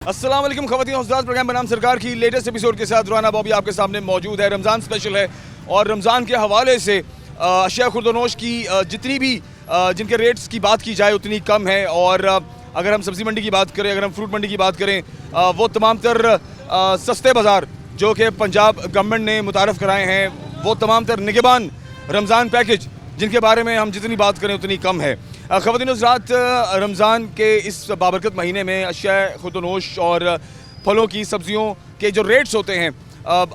अस्सलाम वालेकुम ख़वातीन और हज़रात, प्रोग्राम बनाम सरकार की लेटेस्ट एपिसोड के साथ राना बॉबी आपके सामने मौजूद है। रमज़ान स्पेशल है और रमज़ान के हवाले से अशिया खुर्दनोश की जितनी भी जिनके रेट्स की बात की जाए उतनी कम है। और अगर हम सब्ज़ी मंडी की बात करें, अगर हम फ्रूट मंडी की बात करें, वो तमाम तर सस्ते बाज़ार जो कि पंजाब गवर्नमेंट ने मुतारफ़ कराए हैं, वो तमाम तर निगहबान रमज़ान पैकेज जिनके बारे में हम जितनी बात करें उतनी कम है। ख़वातीन हज़रात, रमज़ान के इस बाबरकत महीने में अशिया खुर्दनोश और फलों की सब्ज़ियों के जो रेट्स होते हैं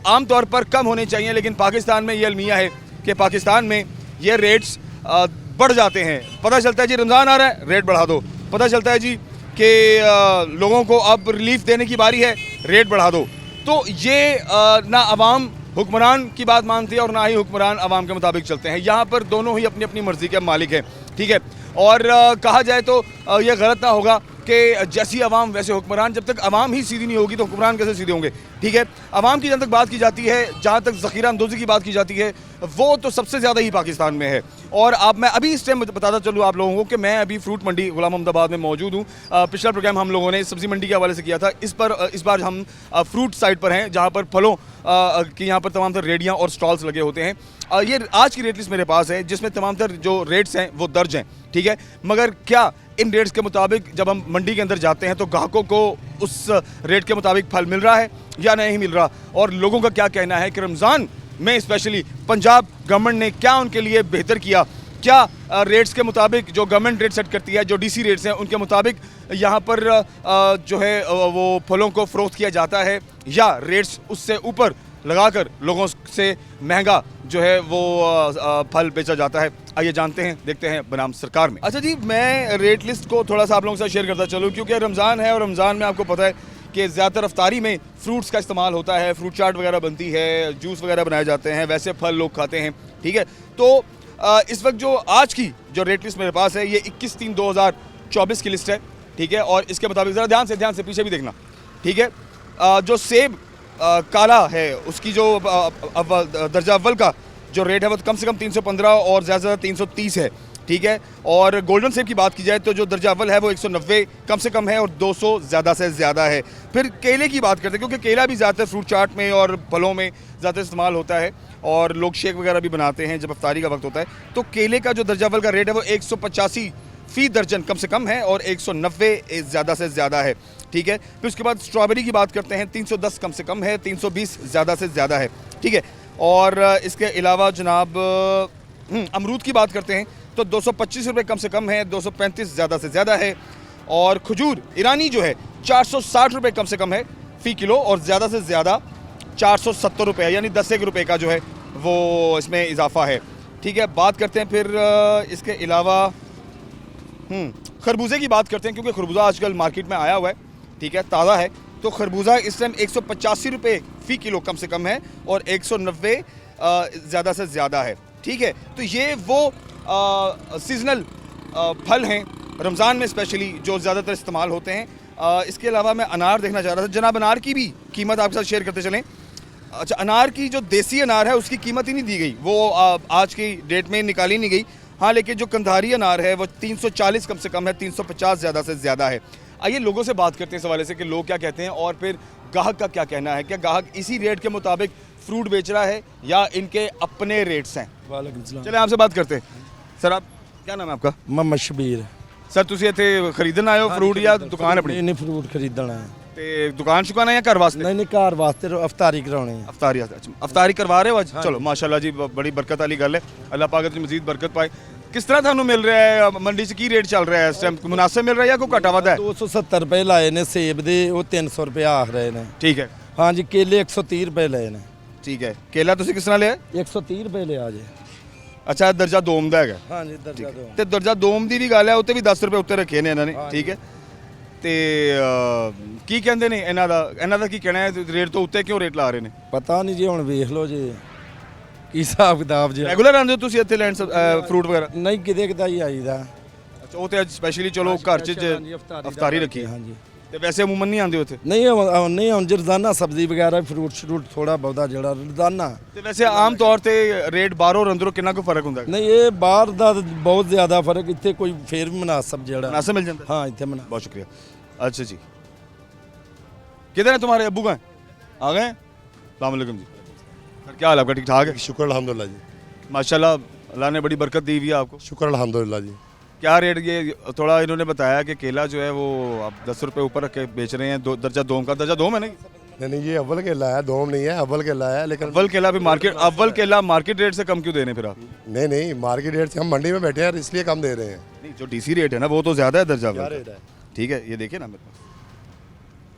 आम तौर पर कम होने चाहिए, लेकिन पाकिस्तान में ये अलमिया है कि पाकिस्तान में ये रेट्स बढ़ जाते हैं। पता चलता है जी रमज़ान आ रहा है, रेट बढ़ा दो। पता चलता है जी कि लोगों को अब रिलीफ देने की बारी है, रेट बढ़ा दो। तो ये ना अवाम हुक्मरान की बात मानती है और ना ही हुक्मरान अवाम के मुताबिक चलते हैं। यहाँ पर दोनों ही अपनी अपनी मर्ज़ी के मालिक हैं, ठीक है। और कहा जाए तो ये गलत ना होगा कि जैसी अवाम वैसे हुक्मरान। जब तक अवाम ही सीधी नहीं होगी तो हुक्मरान कैसे सीधे होंगे, ठीक है। अवाम की जहाँ तक बात की जाती है, जहाँ तक ज़ख़ीरा अंदोज़ी की बात की जाती है, वो तो सबसे ज़्यादा ही पाकिस्तान में है। और अब मैं अभी इस टाइम बताता चलूँ आप लोगों को कि मैं अभी फ्रूट मंडी गुलाम मोहम्मदाबाद में मौजूद हूँ। पिछला प्रोग्राम हम लोगों ने सब्ज़ी मंडी के हवाले से किया था। इस बार हम फ्रूट साइड पर हैं, जहाँ पर फलों की यहाँ पर तमाम तर रेडियाँ और स्टॉल्स लगे होते हैं। ये आज की रेट लिस्ट मेरे पास है, जिसमें तमाम तर जो रेट्स हैं वो दर्ज हैं, ठीक है। मगर क्या इन रेट्स के मुताबिक जब हम मंडी के अंदर जाते हैं तो ग्राहकों को उस रेट के मुताबिक फल मिल रहा है या नहीं मिल रहा, और लोगों का क्या कहना है कि रमज़ान में स्पेशली पंजाब गवर्नमेंट ने क्या उनके लिए बेहतर किया, क्या रेट्स के मुताबिक जो गवर्नमेंट रेट सेट करती है, जो डीसी रेट्स हैं उनके मुताबिक यहाँ पर जो है वो फलों को फ़रोख्त किया जाता है, या रेट्स उससे ऊपर लगाकर लोगों से महंगा जो है वो फल बेचा जाता है। आइए जानते हैं, देखते हैं बनाम सरकार में। अच्छा जी, मैं रेट लिस्ट को थोड़ा सा आप लोगों के साथ शेयर करता चलूँ, क्योंकि रमज़ान है और रमज़ान में आपको पता है कि ज़्यादातर अफ्तारी में फ्रूट्स का इस्तेमाल होता है, फ्रूट चाट वगैरह बनती है, जूस वगैरह बनाए जाते हैं, वैसे फल लोग खाते हैं, ठीक है। तो इस वक्त जो आज की जो रेट लिस्ट मेरे पास है ये 21/3/2024 की लिस्ट है, ठीक है। और इसके मुताबिक ज़रा ध्यान से पीछे भी देखना, ठीक है। जो सेब काला है उसकी जो दर्जा अव्वल का जो रेट है वो कम से कम 315 और ज़्यादा से ज़्यादा 330 है, ठीक है। और गोल्डन सेब की बात की जाए तो जो दर्जा अव्वल है वो 190 कम से कम है और 200 ज़्यादा से ज़्यादा है। फिर केले की बात करते हैं, क्योंकि केला भी ज़्यादातर फ्रूट चाट में और फलों में ज़्यादा इस्तेमाल होता है और लोग शेक वगैरह भी बनाते हैं जब अफ्तारी का वक्त होता है। तो केले का जो दर्जा अव्वल का रेट है वो 185 फ़ी दर्जन कम से कम है और 190 ज़्यादा से ज़्यादा है, ठीक है। फिर उसके बाद स्ट्रॉबेरी की बात करते हैं, 310 कम से कम है, 320 ज़्यादा से ज़्यादा है, ठीक है। और इसके अलावा जनाब अमरूद की बात करते हैं तो 225 रुपये कम से कम है, 235 ज़्यादा से ज़्यादा है। और खजूर ईरानी जो है 460 रुपये कम से कम है फ़ी किलो और ज़्यादा से ज़्यादा 470 रुपये, यानी 10 रुपये का जो है वो इसमें इजाफा है, ठीक है। बात करते हैं फिर इसके अलावा खरबूजे की बात करते हैं, क्योंकि खरबूजा आजकल मार्केट में आया हुआ है, ठीक है, ताज़ा है। तो खरबूजा इस टाइम 185 रुपये फ़ी किलो कम से कम है और 190 ज़्यादा से ज़्यादा है, ठीक है। तो ये वो सीजनल फल हैं रमज़ान में स्पेशली जो ज़्यादातर इस्तेमाल होते हैं। इसके अलावा मैं अनार देखना चाह रहा था, जनाब अनार की भी कीमत आपके साथ शेयर करते चलें। अच्छा, अनार की जो देसी अनार है उसकी कीमत ही नहीं दी गई, वो आज की डेट में निकाली नहीं गई। हाँ, लेकिन जो कंधारी अनार है वो 340 कम से कम है, 350 ज़्यादा से ज़्यादा है। आइए लोगों से बात करते हैं इस हवाले से कि लोग क्या कहते हैं और फिर ग्राहक का क्या कहना है। क्या ग्राहक इसी रेट के मुताबिक फ्रूट बेच रहा है या इनके अपने रेट्स हैं? चले आपसे बात करते हैं। सर, आप क्या नाम है आपका? मोहम्मद शबीर। सर, तुसी इत्थे खरीदन आए हो फ्रूट या दुकान अपनी? नहीं, फ्रूट खरीदना है। ते दुकान शुकान है या घर वास्ते? नहीं, घर वास्ते अफ्तारी कराने हैं। अफ्तारी, अच्छा अफ्तारी करवा रहे हो आज? चलो माशाल्लाह जी, बड़ी बरकत वाली गल है, अल्लाह पाक तुम मजीद बरकत पाए। किस तरह थानू मिल रहा है मंडी से, की रेट चल रहा है इस टाइम? मुनासिब मिल रहा है या कोई घटा वादा है? 270 रुपए लाए ने सेब दे, वो 300 रुपए आख रहे ने, ठीक है। हाँ जी। केले 130 रुपए लाए ने, ठीक है। केला तुसी किस तरह लिया? 130 रुपए लिया जी। अच्छा, दर्जा दोम दा है? हाँ जी, दर्जा दो। ते दर्जा दोम दी भी गल है, उत्ते भी 10 रुपए उत्ते रखे ने इन्होंने, ठीक है। ते की कहंदे ने इन्हां दा की कहना है, रेट तो उत्ते क्यों रेट ला रहे ने? पता नहीं जी, हुण वेख लो जी की हिसाब किताब जी। रेगुलर आंदे हो तुसी इत्थे लैंड फ्रूट वगैरह? नहीं, किदे किदा ही आईदा। अच्छा, वो ते अज स्पेशली चलो घर च अफ्तारी रखी। हाँ जी। ते वैसे अमूमन नहीं आंदे उत्थे? नहीं, हम रोजाना सब्जी वगैरह फ्रूट श्रूट थोड़ा बहुता जड़ा रोजाना। ते वैसे आम तौर ते रेट बाहरों और अंदरों कितना को फर्क हुंदा है? नहीं, ये बाहर दा बहुत ज्यादा फर्क, इत्थे कोई फेर भी मुनासब जड़ा मुनासिब मिल जांदा? हाँ, इत्थे बहुत शुक्रिया। अच्छा जी, किधर है तुम्हारे अब्बू का आ गए? अस्सलाम वालेकुम जी। सर क्या हाल है आपका, ठीक ठाक है? शुक्र अल्हम्दुलिल्लाह जी। माशाल्लाह, अल्लाह ने बड़ी बरकत दी हुई है आपको। शुक्र अल्हम्दुलिल्लाह जी। क्या रेट, ये थोड़ा इन्होंने बताया कि केला जो है वो आप 10 रुपये ऊपर रख के बेच रहे हैं, दर्जा दोम का। दर्जा दोम है नहीं? नहीं ये अव्वल केला है, दोम नहीं है, अव्वल केला है। लेकिन अव्वल केला भी मार्केट, अव्वल केला मार्केट रेट से कम क्यों दे रहे हैं फिर आप? नहीं मार्केट रेट से हम मंडी में बैठे हैं इसलिए कम दे रहे हैं। नहीं, जो डीसी रेट है ना वो तो ज़्यादा है दर्जा क्या अव्वल रेट का। है? ठीक है, ये देखिए ना मेरे पास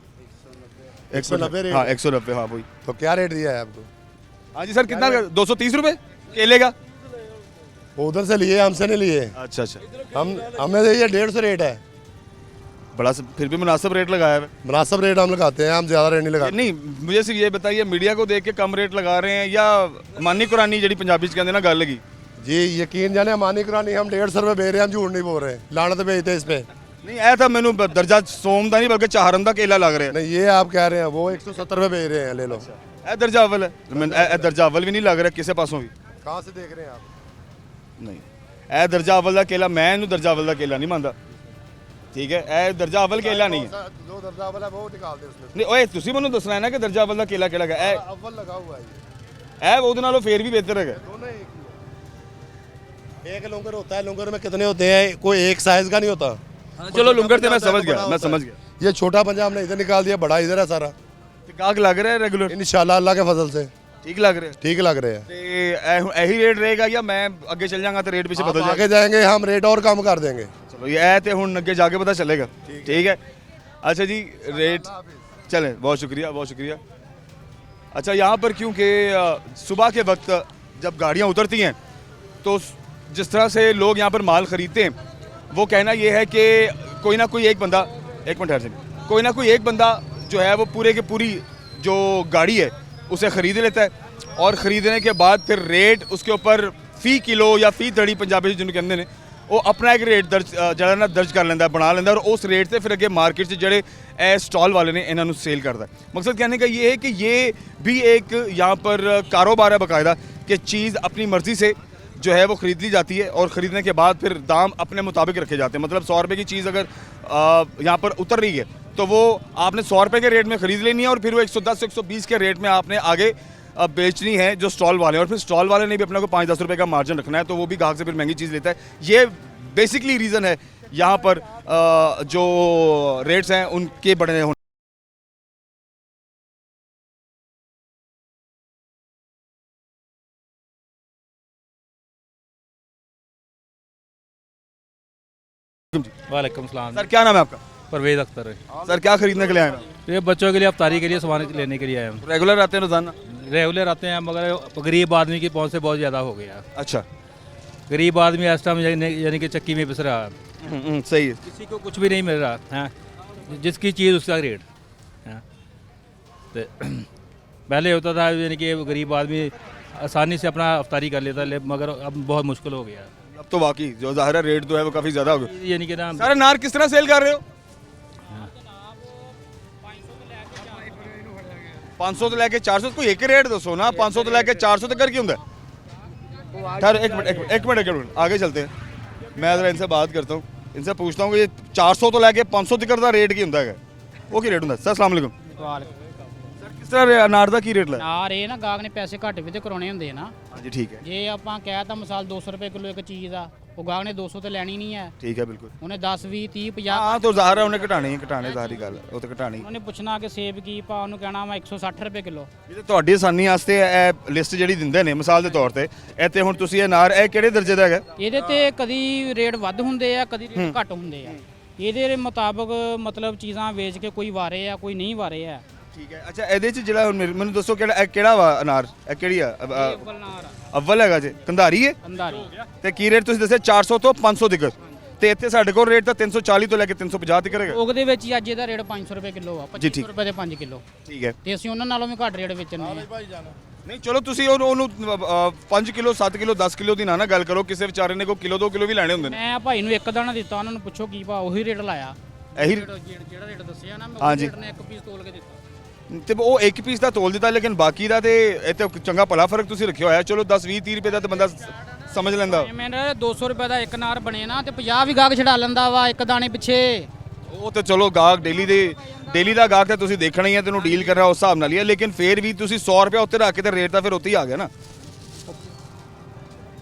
190 रेट। हाँ 190, हाँ वही। तो क्या रेट दिया है आपको? हाँ जी सर, कितना 230 रुपये केले का? वो उधर से लिए, हमसे नहीं लिए। अच्छा अच्छा, हमें तो ये 150 रेट है। बड़ा फिर भी मुनासिब रेट लगाया है। मुनासिब रेट हम लगाते हैं, हम ज़्यादा रेट नहीं लगाते। नहीं, मुझे सिर्फ ये बताइए, मीडिया को देख के कम रेट लगा रहे हैं या मानी कुरानी जी पंजाबी च कहते ना गल लगी? जी यकीन जाने मानी करानी, हम 150 रुपये बेच रहे हैं, हम झूठ नहीं बोल रहे। लानत भेजते इस पे। नहीं ऐ था मैनू दर्जा सोम का नहीं बल्कि चाहरन का केला लग रहा है। नहीं ये आप कह रहे हैं, वो 170 रुपये बेच रहे हैं, ले लो। ए दर्जा अव्वल है, ए दर्जा अव्वल भी नहीं लग रहा किसी पासों भी। कहाँ से देख रहे हैं आप? नहीं, ए दर्जा अव्वल का केला, मैं इन्हू दर्जा अव्वल का केला नहीं मानता। ठीक है, ए दर्जा अव्वल केला नहीं है। जो दर्जा अव्वल है वो निकाल दे उसमें। नहीं ओए तुसी मैनू दसना है ना कि दर्जा अव्वल का केला केड़ा है। अव्वल लगा हुआ है ये। ए ਉਹਦੇ ਨਾਲੋਂ ਫੇਰ ਵੀ ਬਿਹਤਰ ਹੈਗਾ। दोनों एक ही है। एक लुंगर होता है, लुंगर में कितने होते हैं? कोई एक साइज का नहीं होता। चलो लुंगर थे, मैं समझ गया, मैं समझ गया। ये छोटा पंजा हमने इधर निकाल दिया, बड़ा इधर है सारा। गाहक लग रहा है रेगुलर? इंशाल्लाह अल्लाह के फजल से ठीक लग रहा है। ठीक लग रहे हैं। ਤੇ ਇਹੀ ਰੇਟ ਰਹੇਗਾ ਜਾਂ ਮੈਂ ਅੱਗੇ ਚੱਲ ਜਾਵਾਂਗਾ ਤੇ ਰੇਟ ਪਿੱਛੇ ਬਦਲ आप जाएगा? आगे जाएंगे हम रेट और कम कर देंगे। चलो ये ऐ तो ਹੁਣ ਅੱਗੇ जाके पता चलेगा। ठीक है, अच्छा जी रेट चलें, बहुत शुक्रिया बहुत शुक्रिया। अच्छा यहाँ पर क्योंकि सुबह के वक्त जब गाड़ियाँ उतरती हैं तो जिस तरह से लोग यहाँ पर माल ख़रीदते हैं, वो कहना ये है कि कोई ना कोई एक बंदा, एक मिनट ठहर से, कोई ना कोई एक बंदा जो है वो पूरे के पूरी जो गाड़ी है उसे ख़रीद लेता है और ख़रीदने के बाद फिर रेट उसके ऊपर फ़ी किलो या फ़ी धड़ी पंजाबी जिन्होंने कहते हैं वो अपना एक रेट दर्ज ਜਿਹੜਾ ਨਾ ਦਰਜ ਕਰ ਲੈਂਦਾ, ਬਣਾ ਲੈਂਦਾ और उस रेट से फिर अगे मार्केट से ਜਿਹੜੇ स्टॉल वाले ने इन्होंने सेल करता है। मकसद कहने का ये है कि ये भी एक यहाँ पर कारोबार है बाकायदा कि चीज़ अपनी मर्ज़ी से जो है वो ख़रीद ली जाती है और ख़रीदने के बाद फिर दाम अपने मुताबिक रखे जाते हैं। मतलब 100 रुपये की चीज़ अगर यहाँ पर उतर रही है तो वो आपने 100 रुपये के रेट में ख़रीद लेनी है और फिर वो 110 120 के रेट में आपने आगे बेचनी है जो स्टॉल वाले हैं। और फिर स्टॉल वाले ने भी अपने को 5-10 रुपये का मार्जिन रखना है, तो वो भी ग्राहक से फिर महंगी चीज़ लेता है। ये बेसिकली रीज़न है यहाँ पर जो रेट्स हैं उनके बढ़ने होने। वालेकुम सलाम। सर क्या नाम है आपका? परवेज़ अख्तर है। सर क्या खरीदने के लिए आए हैं? ये बच्चों के लिए अफ्तारी के लिए सामान लेने के लिए आए हम। रेगुलर आते हैं रोजाना? रेगुलर आते हैं मगर गरीब आदमी की पहुंच से बहुत ज़्यादा हो गया। अच्छा, गरीब आदमी इस टाइम यानी कि चक्की में पिस रहा है, सही है। किसी को कुछ भी नहीं मिल रहा है, जिसकी चीज़ उसका रेट है। तो पहले होता था यानी कि गरीब आदमी आसानी से अपना अफ्तारी कर लेता, मगर अब बहुत मुश्किल हो गया। अब तो वाकई जो ज़ाहिर है रेट जो है वो काफ़ी ज़्यादा हो गया। यानी कि ना सर अनार किस तरह सेल कर रहे हो? 500 ਤੋਂ ਲੈ ਕੇ 400 ਕੋਈ ਇੱਕ ਰੇਟ ਦੱਸੋ ਨਾ। 500 ਤੋਂ ਲੈ ਕੇ 400 तक कर क्यों ਹੁੰਦਾ है? ठहर एक मिनट आगे चलते हैं। मैं ज़रा इनसे बात करता हूँ, इनसे पूछता हूँ कि ये 400 ਤੋਂ ਲੈ ਕੇ 500 तक ਦਾ ਰੇਟ ਕੀ ਹੁੰਦਾ ਹੈ? ਉਹ ਕੀ ਰੇਟ ਹੁੰਦਾ? ਸਰ अस्सलाम वालेकुम। ਸਰ ਕਿਸ ਤਰ੍ਹਾਂ ਅਨਾਰ ਦਾ ਕੀ ਰੇਟ ਲਾਇਆ? ਨਾਰ ਇਹ ਨਾ ਗਾਹਕ ਨੇ ਪੈਸੇ ਘੱਟ ਵੀ ਤੇ ਕਰਾਉਣੇ ਹੁੰਦੇ ਆ ਨਾ। ਹਾਂਜੀ ਠੀਕ ਹੈ, ਜੇ ਆਪਾਂ ਕਹਿ ਤਾ ਮਿਸਾਲ 200 ਰੁਪਏ ਕਿਲੋ ਇੱਕ ਚੀਜ਼ ਆ, ਉਹ ਗਾਹਕ ਨੇ 200 ਤੇ ਲੈਣੀ ਨਹੀਂ ਹੈ, ठीक है बिल्कुल। ਉਹਨੇ 10 20 30 50 ਹਾਂ तो ਜ਼ਾहिਰ ਹੈ ਉਹਨੇ ਘਟਾਣੀ ਜ਼ਾਹਰੀ ਗੱਲ ਹੈ, ਉਹ ਤਾਂ ਘਟਾਣੀ। ਉਹਨੇ ਪੁੱਛਣਾ ਕਿ ਸੇਬ ਕੀ ਪਾ, ਉਹਨੂੰ ਕਹਿਣਾ ਮੈਂ 160 ਰੁਪਏ ਕਿਲੋ। ਇਹ ਤਾਂ ਤੁਹਾਡੀ ਆਸਾਨੀ ਵਾਸਤੇ ਇਹ ਲਿਸਟ ਜਿਹੜੀ ਦਿੰਦੇ ਨੇ ਮਿਸਾਲ ਦੇ ਤੌਰ ਤੇ, ਇਹ ਤੇ ਹੁਣ ਤੁਸੀਂ ਇਹ ਅਨਾਰ ਇਹ ਕਿਹੜੇ ਦਰਜੇ ਦਾ ਹੈਗਾ? ਇਹਦੇ ਤੇ ਕਦੀ ਰੇਟ ਵੱਧ ਹੁੰਦੇ ਆ, ਕਦੀ ਰੇਟ ਘੱਟ ਹੁੰਦੇ ਆ। ਇਹਦੇ ਮੁਤਾਬਕ ਮਤਲਬ ਚੀਜ਼ਾਂ ਵੇਚ ਕੇ ਕੋਈ ਵਾਰੇ ਆ, ਕੋਈ ਨਹੀਂ ਵਾਰੇ ਆ। ਠੀਕ ਹੈ, ਅੱਛਾ ਇਹਦੇ ਚ ਜਿਹੜਾ ਹੁਣ ਮੈਨੂੰ ਦੱਸੋ ਕਿਹੜਾ ਵਾ ਅਨਾਰ? ਇਹ ਕਿਹੜੀ ਆ? ਅੱਵਲ ਨਾਰ ਆ, ਅਵਲ ਹੈਗਾ ਜੀ, ਕੰਧਾਰੀ ਹੈ। ਅੰਧਾਰੀ। ਤੇ ਕੀ ਰੇਟ ਤੁਸੀਂ ਦੱਸਿਆ? 400 ਤੋਂ 500 ਤੱਕ। ਤੇ ਇੱਥੇ ਸਾਡੇ ਕੋਲ ਰੇਟ ਤਾਂ 340 ਤੋਂ ਲੈ ਕੇ 350 ਤੱਕ ਹੈਗਾ। ਉਹਦੇ ਵਿੱਚ ਹੀ ਅੱਜ ਇਹਦਾ ਰੇਟ 500 ਰੁਪਏ ਕਿਲੋ ਆ, ਜੀ, ਠੀਕ। 25 ਰੁਪਏ ਦੇ 5 ਕਿਲੋ। ਠੀਕ ਹੈ, ਤੇ ਅਸੀਂ ਉਹਨਾਂ ਨਾਲੋਂ ਵੀ ਘੱਟ ਰੇਟ ਵੇਚਣੇ ਆ। ਨਹੀਂ ਚਲੋ ਤੁਸੀਂ ਉਹਨੂੰ 5 ਕਿਲੋ 7 ਕਿਲੋ 10 ਕਿਲੋ ਦੀ ਨਾ ਗੱਲ ਕਰੋ, ਕਿਸੇ ਵਿਚਾਰੇ ਨੇ ਕੋਈ ਕਿਲੋ 2 ਕਿਲੋ ਵੀ ਲੈਣੇ ਹੁੰਦੇ ਨੇ। ਮੈਂ ਭਾਈ ਨੂੰ ਇੱਕ ਦਾਣਾ ਦਿੱਤਾ, ਉਹਨਾਂ ਨੂੰ ਪੁੱਛੋ ਕੀ ਭਾ, ਉਹੀ ਰੇਟ ਲਾਇਆ। ਇਹੀ ਜਿਹੜਾ ਰੇਟ ਦੱਸਿਆ ਨਾ ਮੈਂ, ਹਾਂਜੀ। ਉਹ ਰੇਟ ਨੇ ਇੱਕ ਪੀਸ ਤੋਲ ਕੇ ਦਿੱਤਾ। ਤੇ ਉਹ ਇੱਕ ਪੀਸ ਦਾ ਤੋਲ ਦਿੱਤਾ, ਲੇਕਿਨ ਬਾਕੀ ਦਾ ਤੇ ਇਹ ਤੇ ਚੰਗਾ ਭਲਾ ਫਰਕ ਤੁਸੀਂ ਰੱਖਿਆ ਹੋਇਆ। ਚਲੋ 10 20 30 ਰੁਪਏ ਦਾ ਤਾਂ ਬੰਦਾ ਸਮਝ ਲੈਂਦਾ। ਮੇਰੇ 200 ਰੁਪਏ ਦਾ ਇੱਕ ਨਾਰ ਬਣੇ ਨਾ ਤੇ 50 ਵੀ ਗਾਹਕ ਛਡਾ ਲੈਂਦਾ ਵਾ ਇੱਕ ਦਾਣੇ ਪਿੱਛੇ। ਉਹ ਤੇ ਚਲੋ ਗਾਹਕ ਡੇਲੀ ਦੇ ਡੇਲੀ ਦਾ ਗਾਹਕ ਤਾਂ ਤੁਸੀਂ ਦੇਖਣਾ ਹੀ ਹੈ, ਤੈਨੂੰ ਡੀਲ ਕਰਨਾ ਉਸ ਹਿਸਾਬ ਨਾਲ ਹੀ ਹੈ, ਲੇਕਿਨ ਫੇਰ ਵੀ ਤੁਸੀਂ 100 ਰੁਪਏ ਉੱਤੇ ਰੱਖ ਕੇ ਤੇ ਰੇਟ ਤਾਂ ਫਿਰ ਉੱਤੇ ਹੀ ਆ ਗਿਆ ਨਾ।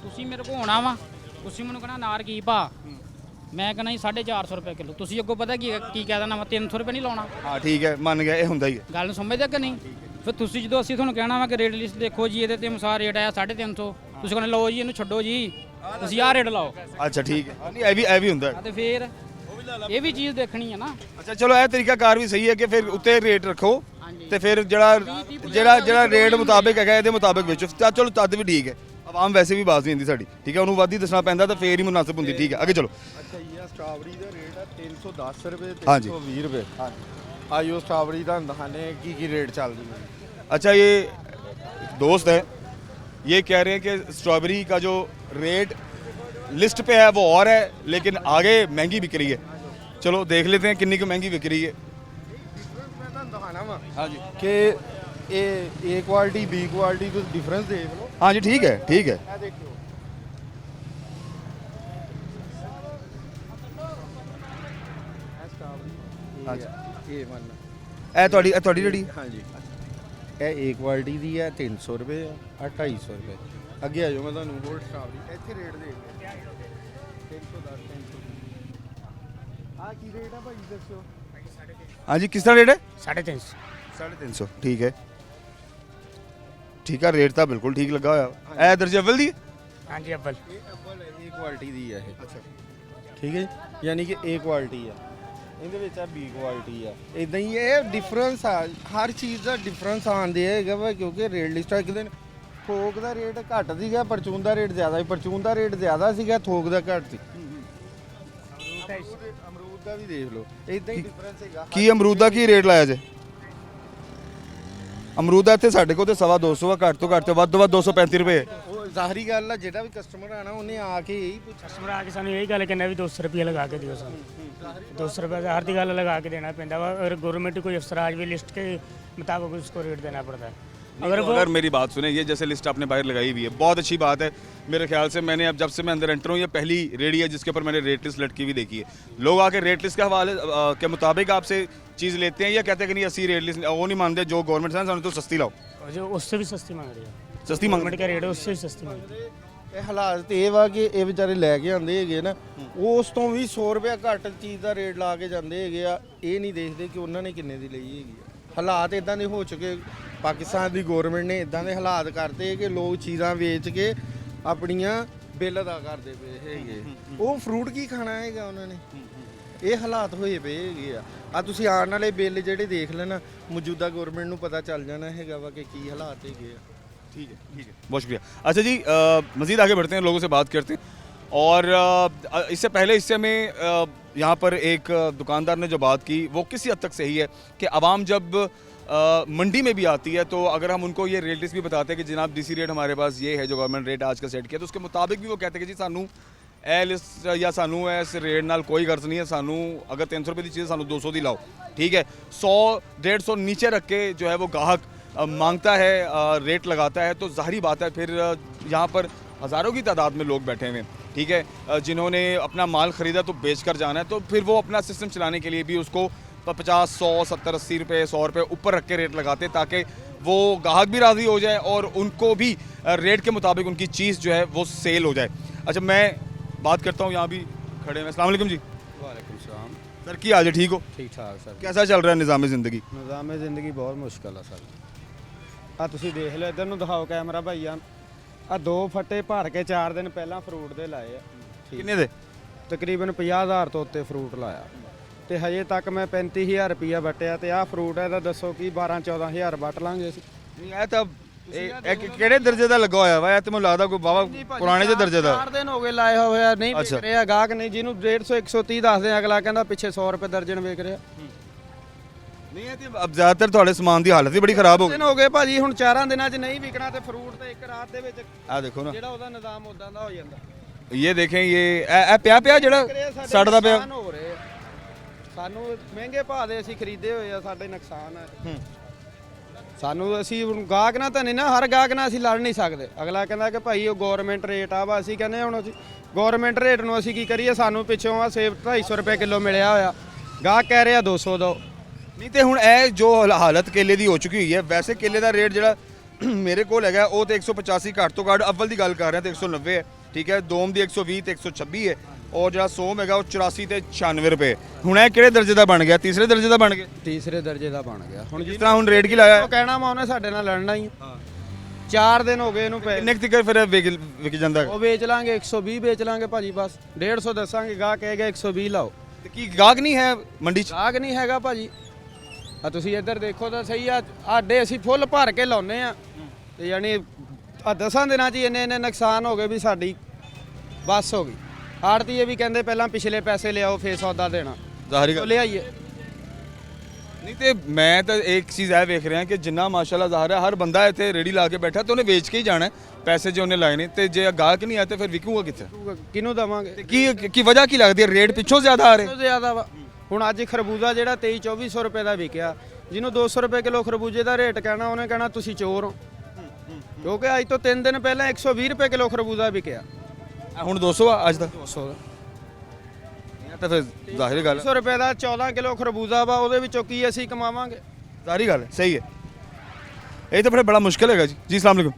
ਤੁਸੀਂ ਮੇਰੇ ਕੋਲ ਆਉਣਾ ਵਾ, ਤੁਸੀਂ ਮੈਨੂੰ ਕਹਿਣਾ ਨਾਰ ਕੀ ਭਾ, ਮੈਂ ਕਹਿੰਦਾ ਜੀ 450 ਰੁਪਏ ਕਿਲੋ, ਤੁਸੀਂ ਅੱਗੋਂ ਪਤਾ ਕੀ ਕਹਿ ਦੇਣਾ ਵਾ 300 ਰੁਪਏ ਨਹੀਂ ਲਾਉਣਾ। ਹਾਂ ਠੀਕ ਹੈ, ਮੰਨ ਗਿਆ, ਇਹ ਹੁੰਦਾ ਹੀ ਹੈ। ਗੱਲ ਨੂੰ ਸਮਝਦੇ ਕਿ ਨਹੀਂ? ਫਿਰ ਤੁਸੀਂ ਜਦੋਂ ਅਸੀਂ ਤੁਹਾਨੂੰ ਕਹਿਣਾ ਵਾ ਕਿ ਰੇਟ ਲਿਸਟ ਦੇਖੋ ਜੀ, ਇਹਦੇ ਤੇ ਅਨੁਸਾਰ ਰੇਟ ਆਇਆ 350, ਤੁਸੀਂ ਕਹਿੰਦੇ ਲਓ ਜੀ ਇਹਨੂੰ ਛੱਡੋ ਜੀ, ਤੁਸੀਂ ਆਹ ਰੇਟ ਲਾਓ। ਅੱਛਾ ਠੀਕ ਹੈ, ਨਹੀਂ ਇਹ ਵੀ ਹੁੰਦਾ ਹੈ। ਤੇ ਫਿਰ ਇਹ ਵੀ ਚੀਜ਼ ਦੇਖਣੀ ਹੈ ਨਾ। ਅੱਛਾ ਚਲੋ, ਇਹ ਤਰੀਕਾ ਕਾਰ ਵੀ ਸਹੀ ਹੈ ਕਿ ਫਿਰ ਉੱਤੇ ਰੇਟ ਰੱਖੋ ਤੇ ਫਿਰ ਜਿਹੜਾ ਰੇਟ ਮੁਤਾਬਿਕ ਹੈਗਾ ਇਹਦੇ ਮੁਤਾਬਿਕ ਵੇਚੋ। ਚਲੋ ਤਦ ਵੀ ਠੀਕ ਹੈ, ਆਵਾਮ ਵੈਸੇ ਵੀ ਬਾਜ਼ ਨਹੀਂ ਹੁੰਦੀ ਸਾਡੀ, ਠੀਕ ਹੈ, ਉਹਨੂੰ ਵੱਧ ਹੀ ਦੱਸਣਾ ਪੈਂਦਾ ਤਾਂ ਫੇਰ ਹੀ ਮੁਨਾਸਿਬ ਹੁੰਦੀ। ਠੀਕ ਹੈ, ਅੱਗੇ ਚਲੋ। ਅੱਛਾ ਇਹ ਸਟ੍ਰਾਬੇਰੀ ਦਾ ਰੇਟ ਹੈ 310 ਰੁਪਏ, हाँ जी। 320 ਰੁਪਏ। ਆਇਓ ਸਟ੍ਰਾਬੇਰੀ ਦਾ ਦਿਖਾਣੇ ਕੀ ਰੇਟ ਚੱਲ ਰਹੀ ਹੈ। अच्छा, ये दोस्त है, ये कह रहे हैं कि स्ट्रॉबेरी का जो रेट लिस्ट पे है वो और है, लेकिन आगे महंगी बिक रही है। चलो देख लेते हैं कितनी की महंगी बिक रही है। ਮੈਂ ਤੁਹਾਨੂੰ ਦਿਖਾਣਾ ਵਾ हाँ जी, ਕਿ ਇਹ A ਕੁਆਲਿਟੀ B ਕੁਆਲਿਟੀ ਤੋਂ ਡਿਫਰੈਂਸ ਦੇਖ ਲਓ। हाँ जी, ठीक है, ठीक है। ਇਹ ਦੇਖਿਓ हाँ जी, A1 ਇਹ ਤੁਹਾਡੀ ਜਿਹੜੀ ਹਾਂਜੀ ਇਹ A ਕੁਆਲਿਟੀ ਦੀ ਹੈ 300 ਰੁਪਏ ਆ 250 ਰੁਪਏ। ਅੱਗੇ ਆ ਜਾਓ, ਮੈਂ ਤੁਹਾਨੂੰ ਹੋਰ ਸਟ੍ਰਾਬੇਰੀ ਇੱਥੇ ਰੇਟ ਦੇਖ ਲਿਆ 310 300 ਆ ਕੀ ਰੇਟ ਆ ਭਾਈ ਦੱਸੋ। हाँ जी, किस तरह रेट है? 350। 350, ठीक है, ठीक है, रेट तो बिल्कुल ठीक लगा हुआ। ए दर्जे अव्वल दी? हाँ जी अव्वल। ਇਹ ਅੱਵਲ A ਕੁਆਲਿਟੀ ਦੀ ਹੈ ਇਹ। ਅੱਛਾ ਠੀਕ ਹੈ ਜੀ, ਯਾਨੀ ਕਿ A ਕੁਆਲਿਟੀ ਆ, ਇਹਦੇ ਵਿੱਚ ਆ B ਕੁਆਲਿਟੀ ਆ। ਇਦਾਂ ਹੀ ਇਹ ਡਿਫਰੈਂਸ ਆ, ਹਰ ਚੀਜ਼ ਦਾ ਡਿਫਰੈਂਸ ਆਉਂਦੇ ਹੈਗਾ ਵਾ, ਕਿਉਂਕਿ ਰੇਟ ਲਿਸਟ ਇੱਕ ਦਿਨ ਥੋਕ ਦਾ ਰੇਟ ਘੱਟ ਸੀਗਾ, ਪਰਚੂਨ ਦਾ ਰੇਟ ਜ਼ਿਆਦਾ ਸੀ, ਪਰਚੂਨ ਦਾ ਰੇਟ ਜ਼ਿਆਦਾ ਸੀਗਾ, ਥੋਕ ਦਾ ਘੱਟ ਸੀ। ਅਮਰੂਦ ਦਾ ਵੀ ਦੇਖ ਲਓ, ਇਦਾਂ ਹੀ ਡਿਫਰੈਂਸ ਹੈਗਾ। ਕੀ ਅਮਰੂਦ ਦਾ ਕੀ ਰੇਟ ਲਾਇਆ ਜੇ? ਅਮਰੂਦ ਦਾ ਇੱਥੇ ਸਾਡੇ ਕੋਲ ਤੇ 250 ਆ, ਘੱਟ ਤੋਂ ਘੱਟ ਤੇ ਵੱਧ ਤੋਂ ਵੱਧ 235 ਰੁਪਏ ਹੈ। ਉਹ ਜ਼ਾਹਰੀ ਗੱਲ ਆ, ਜਿਹੜਾ ਵੀ ਕਸਟਮਰ ਆਣਾ ਉਹਨੇ ਆ ਕੇ ਇਹੀ ਪੁੱਛਣਾ। ਕਸਟਮਰ ਆ ਕੇ ਸਾਨੂੰ ਇਹੀ ਗੱਲ ਕਹਿੰਦਾ ਵੀ 200 ਰੁਪਏ ਲਗਾ ਕੇ ਦਿਓ ਸਾਨੂੰ, 200 रुपये हर दी गल लगा के देना पैंदा वा। अगर गवर्नमेंट कोई अफसर आज भी लिस्ट के मुताबिक उसको रेट देना पड़ता है। अगर मेरी बात सुने, ये जैसे लिस्ट आपने बाहर लगाई हुई है, बहुत अच्छी बात है। मेरे ख्याल से मैंने अब जब से मैं अंदर एंटर हूँ, ये पहली रेडी है जिसके ऊपर मैंने रेट लिस्ट लटकी हुई देखी है। लोग आके रेट लिस्ट के हवाले के मुताबिक आपसे चीज़ लेते हैं या कहते हैं कि नहीं असली रेट लिस्ट वो नहीं मानते, जो गवर्नमेंट है तो सस्ती लाओ, और जो उससे भी सस्ती मांग रही है, सस्ती मांग गवर्नमेंट का रेट है उससे भी सस्ती मांग रही है। ਇਹ ਹਾਲਾਤ ਇਹ ਵਾ ਕਿ ਇਹ ਵਿਚਾਰੇ ਲੈ ਕੇ ਆਉਂਦੇ ਹੈਗੇ ਨਾ, ਉਸ ਤੋਂ ਵੀ 100 ਰੁਪਏ ਘੱਟ ਚੀਜ਼ ਦਾ ਰੇਟ ਲਾ ਕੇ ਜਾਂਦੇ ਹੈਗੇ ਆ। ਇਹ ਨਹੀਂ ਦੇਖਦੇ ਕਿ ਉਹਨਾਂ ਨੇ ਕਿੰਨੇ ਦੀ ਲਈ ਹੈਗੀ ਆ। ਹਾਲਾਤ ਇਦਾਂ ਦੇ ਹੋ ਚੁੱਕੇ, ਪਾਕਿਸਤਾਨ ਦੀ ਗਵਰਨਮੈਂਟ ਨੇ ਇਦਾਂ ਦੇ ਹਾਲਾਤ ਕਰਤੇ ਕਿ ਲੋਕ ਚੀਜ਼ਾਂ ਵੇਚ ਕੇ ਆਪਣੀਆਂ ਬਿੱਲ ਅਦਾ ਕਰਦੇ ਪਏ ਹੈਗੇ। ਉਹ ਫਰੂਟ ਕੀ ਖਾਣਾ ਹੈਗਾ ਉਹਨਾਂ ਨੇ? ਇਹ ਹਾਲਾਤ ਹੋਏ ਪਏ ਹੈਗੇ ਆ ਤੁਸੀਂ ਆਉਣ ਵਾਲੇ ਬਿੱਲ ਜਿਹੜੇ ਦੇਖ ਲੈਣਾ, ਮੌਜੂਦਾ ਗਵਰਨਮੈਂਟ ਨੂੰ ਪਤਾ ਚੱਲ ਜਾਣਾ ਹੈਗਾ ਵਾ ਕਿ ਕੀ ਹਾਲਾਤ ਹੈਗੇ ਆ। ठीक है, ठीक है, बहुत शुक्रिया। अच्छा जी, मज़ीद आगे बढ़ते हैं, लोगों से बात करते हैं। और इससे पहले हिस्से में यहाँ पर एक दुकानदार ने जो बात की वो किसी हद तक सही है कि आवाम जब मंडी में भी आती है तो अगर हम उनको ये रेट लिस्ट भी बताते हैं कि जनाब डीसी रेट हमारे पास ये है जो गवर्नमेंट रेट आज का सेट किया, तो उसके मुताबिक भी वो कहते हैं कि जी सानू ए लिस्ट या सानू इस रेट नाल कोई गर्ज नहीं है, सानू अगर 300 रुपये की चीज़ सानू 200 दी लाओ, ठीक है। 100-150 नीचे रख के जो है वो गाहक मांगता है, रेट लगाता है, तो ज़ाहिरी बात है फिर यहाँ पर हज़ारों की तादाद में लोग बैठे हुए हैं, ठीक है, जिन्होंने अपना माल ख़रीदा तो बेच कर जाना है, तो फिर वो अपना सिस्टम चलाने के लिए भी उसको 50, 100, 70, 80 रुपये, 100 रुपये ऊपर रख के रेट लगाते ताकि वो गाहक भी राज़ी हो जाए और उनको भी रेट के मुताबिक उनकी चीज़ जो है वो सेल हो जाए। अच्छा, मैं बात करता हूँ, यहाँ भी खड़े हैं। अस्सलाम वालेकुम जी। वालेकुम सलाम सर, की हाल है? ठीक हो? ठीक ठाक सर। कैसा चल रहा है निज़ाम ज़िंदगी? ਨਿਜ਼ਾਮੇ ਜ਼ਿੰਦਗੀ ਬਹੁਤ ਮੁਸ਼ਕਲ ਆ ਸਰ। ਆ ਤੁਸੀਂ ਦੇਖ ਲਓ, ਇੱਧਰ ਨੂੰ ਦਿਖਾਓ ਕੈਮਰਾ ਭਾਈਆ, ਆ 2 ਫੱਟੇ ਭਰ ਕੇ 4 ਦਿਨ ਪਹਿਲਾਂ ਫਰੂਟ ਦੇ ਲਾਏ ਆ। कितने दे? ਤਕਰੀਬਨ 50,000 ਤੋਂ ਉੱਤੇ ਫਰੂਟ ਲਾਇਆ ਤੇ ਹਜੇ ਤੱਕ ਮੈਂ 35,000 ਰੁਪਈਆ ਵਟਿਆ ਤੇ ਆਹ ਫਰੂਟ ਇਹਦਾ ਦੱਸੋ ਕੀ 12-14,000 ਵਟ ਲਾਂਗੇ ਅਸੀਂ। ਨਹੀਂ ਇਹ ਤਾਂ ਕਿਹੜੇ ਦਰਜੇ ਦਾ ਲੱਗਾ ਹੋਇਆ ਵਾ? ਇਹ ਤੇ ਮੈਨੂੰ ਲੱਗਦਾ ਕੋਈ ਬਾਵਾ ਪੁਰਾਣੇ ਜਿਹੇ ਦਰਜੇ ਦਾ। 4 ਦਿਨ ਹੋ ਗਏ ਲਾਏ ਹੋਇਆ, ਨਹੀਂ ਅੱਛਾ। ਵਿਕ ਰਿਹਾ ਗਾਹਕ ਨਹੀਂ, ਜਿਹਨੂੰ 150 130 ਦੱਸਦੇ ਆ, ਅਗਲਾ ਕਹਿੰਦਾ ਪਿੱਛੇ 100 ਰੁਪਏ ਦਰਜਨ ਵਿਕ ਰਿਹਾ। ਨਹੀਂ ਇਹ ਤੇ ਅਬ ਜ਼ਿਆਦਾਤਰ ਤੁਹਾਡੇ ਸਮਾਨ ਦੀ ਹਾਲਤ ਹੀ ਬੜੀ ਖਰਾਬ ਹੋ ਗਈ। ਦਿਨ ਹੋ ਗਏ ਭਾਜੀ, ਹੁਣ 4 ਦਿਨਾਂ 'ਚ ਨਹੀਂ ਵਿਕਣਾ ਤੇ ਫਰੂਟ ਤੇ ਇੱਕ ਰਾਤ ਦੇ ਵਿੱਚ ਆ ਦੇਖੋ ਨਾ, ਜਿਹੜਾ ਉਹਦਾ ਨਿਜ਼ਾਮ ਉਦਾਂ ਦਾ ਹੋ ਜਾਂਦਾ। ਇਹ ਦੇਖੇਂ, ਇਹ ਪਿਆ ਜਿਹੜਾ ਸੜਦਾ ਪਿਆ। ਨੁਕਸਾਨ ਹੋ ਰਹੇ ਆ। ਸਾਨੂੰ ਮਹਿੰਗੇ ਭਾਅ ਦੇ ਅਸੀਂ ਖਰੀਦੇ ਹੋਏ ਆ, ਸਾਡੇ ਨੁਕਸਾਨ ਆ। ਸਾਨੂੰ ਅਸੀਂ ਹੁਣ ਗਾਹਕ ਨਾਲ ਤਾਂ ਨਹੀਂ ਨਾ, ਹਰ ਗਾਹਕ ਨਾਲ ਅਸੀਂ ਲੜ ਨਹੀਂ ਸਕਦੇ। ਅਗਲਾ ਕਹਿੰਦਾ ਕਿ ਭਾਈ ਉਹ ਗਵਰਨਮੈਂਟ ਰੇਟ ਆ ਵਾ, ਅਸੀਂ ਕਹਿੰਦੇ ਹੁਣ ਅਸੀਂ ਗਵਰਨਮੈਂਟ ਰੇਟ ਨੂੰ ਅਸੀਂ ਕੀ ਕਰੀਏ? ਸਾਨੂੰ ਪਿੱਛੋਂ ਆ ਸੇਬ 250 ਰੁਪਏ ਕਿਲੋ ਮਿਲਿਆ ਹੋਇਆ, ਗਾਹਕ ਕਹਿ ਰਿਹਾ 200 ਦਿਓ। ਨਹੀਂ ਤੇ ਹੁਣ ਇਹ ਜੋ ਹਾਲਤ ਕੇਲੇ ਦੀ ਹੋ ਚੁੱਕੀ ਹੋਈ ਹੈ, ਵੈਸੇ ਕੇਲੇ ਦਾ ਰੇਟ ਜਿਹੜਾ ਮੇਰੇ ਕੋਲ ਹੈਗਾ ਉਹ ਤੇ 185 ਘੱਟ ਤੋਂ ਘੱਟ ਅਵਲ ਦੀ ਗੱਲ ਕਰ ਰਹੇ ਹਾਂ ਤੇ 190 ਹੈ, ਠੀਕ ਹੈ। ਦੋਮ ਦੀ 120 ਤੇ 126 ਹੈ, ਔਰ ਜਿਹੜਾ ਸੋਮ ਹੈਗਾ ਉਹ 84 ਤੇ 96 ਰੁਪਏ। ਹੁਣ ਇਹ ਕਿਹੜੇ ਦਰਜੇ ਦਾ ਬਣ ਗਿਆ? ਤੀਸਰੇ ਦਰਜੇ ਦਾ ਬਣ ਗਿਆ। ਤੀਸਰੇ ਦਰਜੇ ਦਾ ਬਣ ਗਿਆ। ਹੁਣ ਜਿਸ ਤਰ੍ਹਾਂ ਹੁਣ ਰੇਟ ਕੀ ਲਾਇਆ ਉਹ ਕਹਿਣਾ ਵਾ ਉਹਨੇ ਸਾਡੇ ਨਾਲ ਲੜਨਾ ਹੀ। 4 ਦਿਨ ਹੋ ਗਏ ਇਹਨੂੰ ਪੈ ਕਿੰਨੇ ਤੱਕ ਫਿਰ ਵਿਕ ਜਾਂਦਾ ਹੈ? ਉਹ ਵੇਚ ਲਾਂਗੇ 120 ਵੇਚ ਲਾਂਗੇ ਭਾਜੀ, ਬਸ 150 ਦੱਸਾਂਗੇ, ਗਾਹ ਕਹੇਗਾ 120 ਲਾਓ। ਤੇ ਕੀ ਗਾਹਕ ਨਹੀਂ ਹੈ ਮੰਡੀ 'ਚ? ਗਾਹਕ ਨਹੀਂ ਹੈਗਾ ਭਾਜੀ। ਆ ਤੁਸੀਂ ਇੱਧਰ ਦੇਖੋ ਤਾਂ ਸਹੀ ਆ, ਆਡੇ ਅਸੀਂ ਫੁੱਲ ਭਰ ਕੇ ਲਾਉਨੇ ਆ ਤੇ ਯਾਨੀ ਆ 10 ਦਿਨਾਂ 'ਚ ਹੀ ਇੰਨੇ ਨੁਕਸਾਨ ਹੋ ਗਏ ਵੀ ਸਾਡੀ ਬਸ ਹੋ ਗਈ। ਆੜਤੀਏ ਵੀ ਕਹਿੰਦੇ ਪਹਿਲਾਂ ਪਿਛਲੇ ਪੈਸੇ ਲਿਆਓ ਫੇਰ ਸੌਦਾ ਦੇਣਾ। ਜ਼ਾਹਰੀ ਉਹ ਲਿਆਈਏ। ਨਹੀਂ ਤੇ ਮੈਂ ਤਾਂ ਇੱਕ ਚੀਜ਼ ਇਹ ਵੇਖ ਰਿਹਾ ਕਿ ਜਿੰਨਾ ਮਾਸ਼ਾਅੱਲਾ ਜ਼ਾਹਰ ਹੈ ਹਰ ਬੰਦਾ ਇੱਥੇ ਰੇੜੀ ਲਾ ਕੇ ਬੈਠਾ ਤੇ ਉਹਨੇ ਵੇਚ ਕੇ ਹੀ ਜਾਣਾ ਹੈ, ਪੈਸੇ ਜੋ ਉਹਨੇ ਲਾਏ ਨੇ। ਤੇ ਜੇ ਗਾਹਕ ਨਹੀਂ ਆਇਆ ਤੇ ਫਿਰ ਵਿਕੂਗਾ ਕਿੱਥੇ? ਕਿਹਨੂੰ ਦਵਾਂਗੇ? ਤੇ ਕੀ ਵਜ੍ਹਾ ਕੀ ਲੱਗਦੀ ਹੈ? ਰੇਟ ਪਿੱਛੋਂ ਜ਼ਿਆਦਾ ਆ ਰਹੇ? ਤੋਂ ਜ਼ਿਆਦਾ ਵਾ। ਹੁਣ ਅੱਜ ਖਰਬੂਜ਼ਾ ਜਿਹੜਾ 23-2400 ਰੁਪਏ ਦਾ ਵਿਕਿਆ, ਜਿਹਨੂੰ 200 ਰੁਪਏ ਕਿਲੋ ਖਰਬੂਜੇ ਦਾ ਰੇਟ ਕਹਿਣਾ, ਉਹਨੇ ਕਹਿਣਾ ਤੁਸੀਂ ਚੋਰ ਹੋ। ਕਿਉਂਕਿ ਅੱਜ ਤੋਂ 3 ਦਿਨ ਪਹਿਲਾਂ 120 ਰੁਪਏ ਕਿਲੋ ਖਰਬੂਜ਼ਾ ਵਿਕਿਆ। ਹੁਣ 200 ਆ ਅੱਜ ਤੱਕ? 200 ਤਾਂ ਫਿਰ ਜ਼ਾਹਿਰ ਗੱਲ ਹੈ। 200 ਰੁਪਏ ਦਾ 14 ਕਿਲੋ ਖਰਬੂਜ਼ਾ ਵਾ, ਉਹਦੇ ਵਿੱਚੋਂ ਕੀ ਅਸੀਂ ਕਮਾਵਾਂਗੇ? ਜ਼ਾਹਿਰ ਗੱਲ ਹੈ, ਸही है। ये तो बड़ा मुश्किल है जी। जी अस्सलाम वालेकुम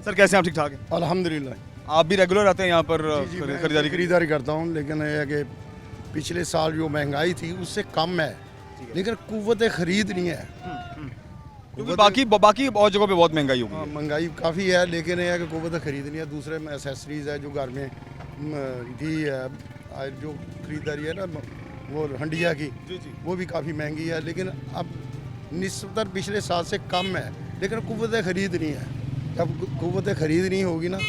सर, कैसे हैं आप? ठीक ठाक हैं अल्हम्दुलिल्लाह। आप भी रेगुलर आते हैं यहाँ पर मैं खरीदारी? खरीदारी करता हूँ, लेकिन ये है कि पिछले साल जो महंगाई थी उससे कम है, लेकिन कुव्वत खरीद नहीं है। क्योंकि बाकी और जगहों पे बहुत महंगाई होगी। महंगाई काफ़ी है, लेकिन यह है कि कुव्वत खरीद नहीं है। दूसरे में एसेसरीज है जो घर में घी है, जो खरीदारी है ना वो हंडिया की, वो भी काफ़ी महंगी है। लेकिन अब निस्बतन पिछले साल से कम है, लेकिन कुव्वत खरीद नहीं है। जब कुव्वत खरीद नहीं होगी ना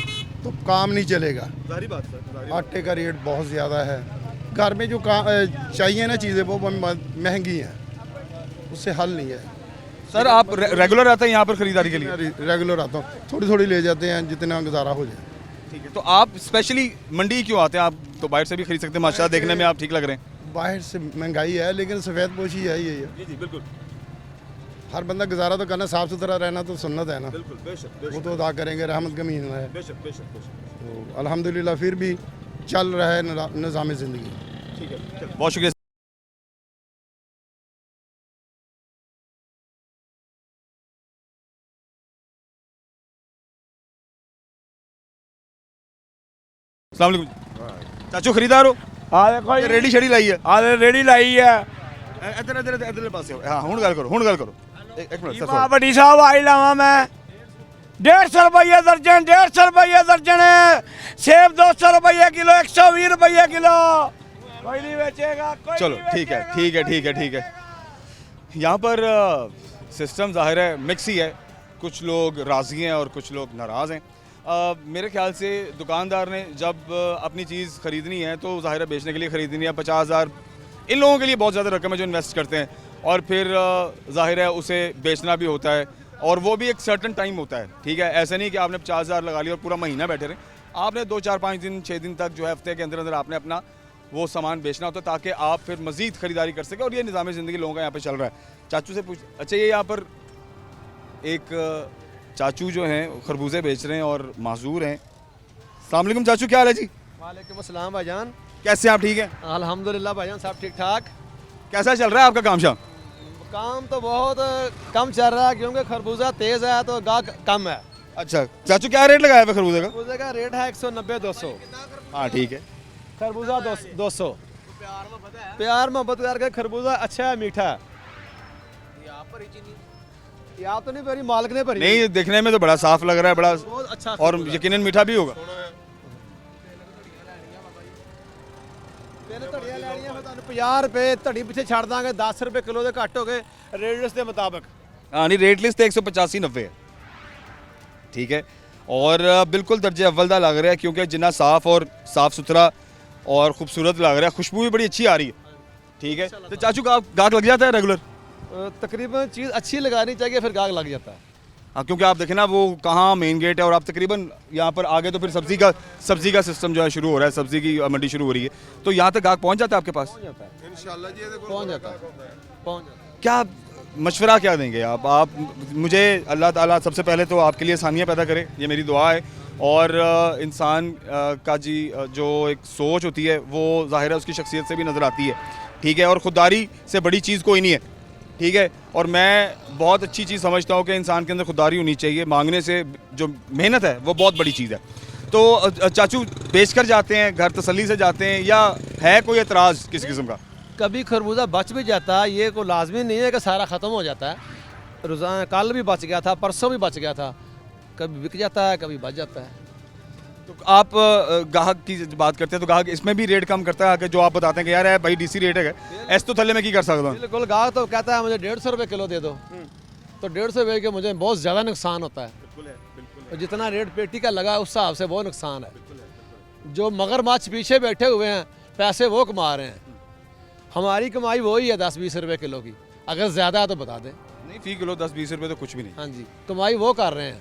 तो काम नहीं चलेगा। ज़ाहिर बात सर। आटे का रेट बहुत ज़्यादा है। घर में जो चाहिए ना चीज़ें वो महंगी हैं, उससे हल नहीं है। सर आप रेगुलर आते हैं यहाँ पर खरीदारी के लिए? रेगुलर आता हूँ, थोड़ी थोड़ी ले जाते हैं जितना गुजारा हो जाए। ठीक है। तो आप स्पेशली मंडी क्यों आते हैं? आप तो बाहर से भी खरीद सकते हैं, माशाल्लाह देखने में आप ठीक लग रहे हैं। बाहर से महंगाई है, लेकिन सफ़ेद पोशी है ये। जी बिल्कुल हर बंदा गुजारा तो करना, साफ़ सुथरा रहना तो सुन्नत है ना, बिल्कुल बेशक वो तो अदा करेंगे, रहमत का महीना है। बेशक बेशक। तो अल्हम्दुलिल्लाह फिर भी चल रहा है निज़ाम ज़िंदगी। ठीक है, बहुत शुक्रिया। अस्सलाम वालेकुम चाचू, खरीदार हो? ਆ ਦੇਖੋ ये रेडी शेडी लाई है? ਆ ਰੇੜੀ ਲਾਈ ਹੈ। ਇੱਧਰ ਇੱਧਰ ਇੱਧਰਲੇ ਪਾਸੇ ਹਾਂ, ਹੁਣ ਗੱਲ ਕਰੋ। ਇੱਕ ਮਿੰਟ ਮਾ ਵੱਡੀ ਸਾਹਿਬ ਆਈ ਲਾਵਾਂ ਮੈਂ 150 ਰੁਪਏ ਦਰਜਨ, 150 ਰੁਪਏ ਦਰਜਨ। सेब 200 रुपये किलो, 120 रुपये किलो। कोई नहीं बेचेगा, कोई चलो नहीं ठीक है बेचेगा। ठीक है ठीक है ठीक है। यहाँ पर सिस्टम ज़ाहिर है मिक्स ही है, कुछ लोग राज़ी हैं और कुछ लोग नाराज़ हैं। मेरे ख्याल से दुकानदार ने जब अपनी चीज़ ख़रीदनी है तो ज़ाहिर है बेचने के लिए ख़रीदनी है। 50,000 इन लोगों के लिए बहुत ज़्यादा रकम है जो इन्वेस्ट करते हैं, और फिर ज़ाहिर है उसे बेचना भी होता है, और वो भी एक सर्टन टाइम होता है। ठीक है, ऐसा नहीं कि आपने 50,000 लगा लिया और पूरा महीना बैठे रहे। आपने 2 4 5 दिन 6 दिन तक जो है हफ्ते के अंदर अंदर आपने अपना वो सामान बेचना होता है, ताकि आप फिर मज़ीद ख़रीदारी कर सकें। और ये निज़ाम ज़िंदगी लोगों का यहाँ पे चल रहा है। चाचू से पूछ, अच्छा ये यहाँ पर एक चाचू जो हैं खरबूजे बेच रहे हैं और माजूर हैं। अस्सलाम वालेकुम चाचू, क्या हाल है जी? वालेकुम अस्सलाम भाईजान। कैसे हैं आप? ठीक हैं अल्हम्दुलिल्लाह भाईजान, सब ठीक ठाक। कैसा चल रहा है आपका काम शाम? काम तो बहुत कम चल रहा है क्योंकि खरबूजा तेज़ है तो गाहक कम है। अच्छा चाचू, क्या रेट लगाया हुआ खरबूजे का? खरबूजे का रेट है 190-200। हाँ ठीक है। खरबूजा 200। प्यार मोहब्बत करके खरबूजा अच्छा है, मीठा है। यहाँ तो नहीं भरी, मालिक ने भरी। नहीं, देखने में तो बड़ा साफ लग रहा है, बड़ा बहुत अच्छा और यकीनन मीठा भी होगा। ਤਿੰਨ ਧੜੀਆਂ ਲੈਣੀਆਂ ਫਿਰ ਤੁਹਾਨੂੰ 50 ਰੁਪਏ ਧੜੀ ਪਿੱਛੇ ਛੱਡ ਦਾਂਗੇ, 10 ਰੁਪਏ ਕਿਲੋ ਦੇ ਘੱਟ ਹੋ ਗਏ ਰੇਟ ਦੇ ਮੁਤਾਬਕ। हाँ नहीं, रेट लिस्ट 185-90 है। ठीक है, और बिल्कुल दर्जे अव्वल दा लग रहा है, क्योंकि जितना साफ और साफ सुथरा और खूबसूरत लग रहा है, खुशबू भी बड़ी अच्छी आ रही है। ठीक है, तो चाचू गाहक लग जाता है रेगुलर? तकरीबन चीज़ अच्छी लगानी चाहिए फिर गाहक लग जाता है। हाँ, क्योंकि आप देखें ना वो कहाँ मेन गेट है, और आप तकरीबन यहाँ पर आगे तो फिर सब्जी का सिस्टम जो है शुरू हो रहा है, सब्जी की मंडी शुरू हो रही है, तो यहाँ तक गाहक पहुँच जाता है आपके पास? इंशाल्लाह जी पहुँच जाता है। क्या मशवरा क्या देंगे आप मुझे? अल्लाह ताला सबसे पहले तो आपके लिए आसानियाँ पैदा करे, ये मेरी दुआ है। और इंसान का जी जो एक सोच होती है वो ज़ाहिर है उसकी शख्सियत से भी नज़र आती है। ठीक है, और खुददारी से बड़ी चीज़ कोई नहीं है, ठीक है। और मैं बहुत अच्छी चीज़ समझता हूँ कि इंसान के अंदर खुददारी होनी चाहिए, मांगने से जो मेहनत है वो बहुत बड़ी चीज़ है। तो चाचू बेच कर जाते हैं, घर तसल्ली से जाते हैं, या है कोई एतराज़ किसी किस्म का? कभी खरबूजा बच भी जाता है, ये कोई लाजमी नहीं है कि सारा ख़त्म हो जाता है। रोज़ाना कल भी बच गया था, परसों भी बच गया था, कभी बिक जाता है, कभी बच जाता है। तो आप ग्राहक की बात करते हैं तो ग्राहक इसमें भी रेट कम करता है कि जो आप बताते हैं कि यार है भाई डीसी रेट है, ऐसे तो थले में की कर सकता हूँ? बिल्कुल, गाहक तो कहता है मुझे 150 रुपये किलो दे दो, तो 150 बेच के मुझे बहुत ज़्यादा नुकसान होता है। और जितना रेट पेटी का लगा उस हिसाब से बहुत नुकसान है। जो मगरमच्छ पीछे बैठे हुए हैं, पैसे वो कमा रहे हैं, हमारी कमाई वही है 10-20 रुपये किलो की। अगर ज़्यादा है तो बता दें। नहीं, फी किलो 10-20 रुपये तो कुछ भी नहीं। हाँ जी, कमाई वो कर रहे हैं।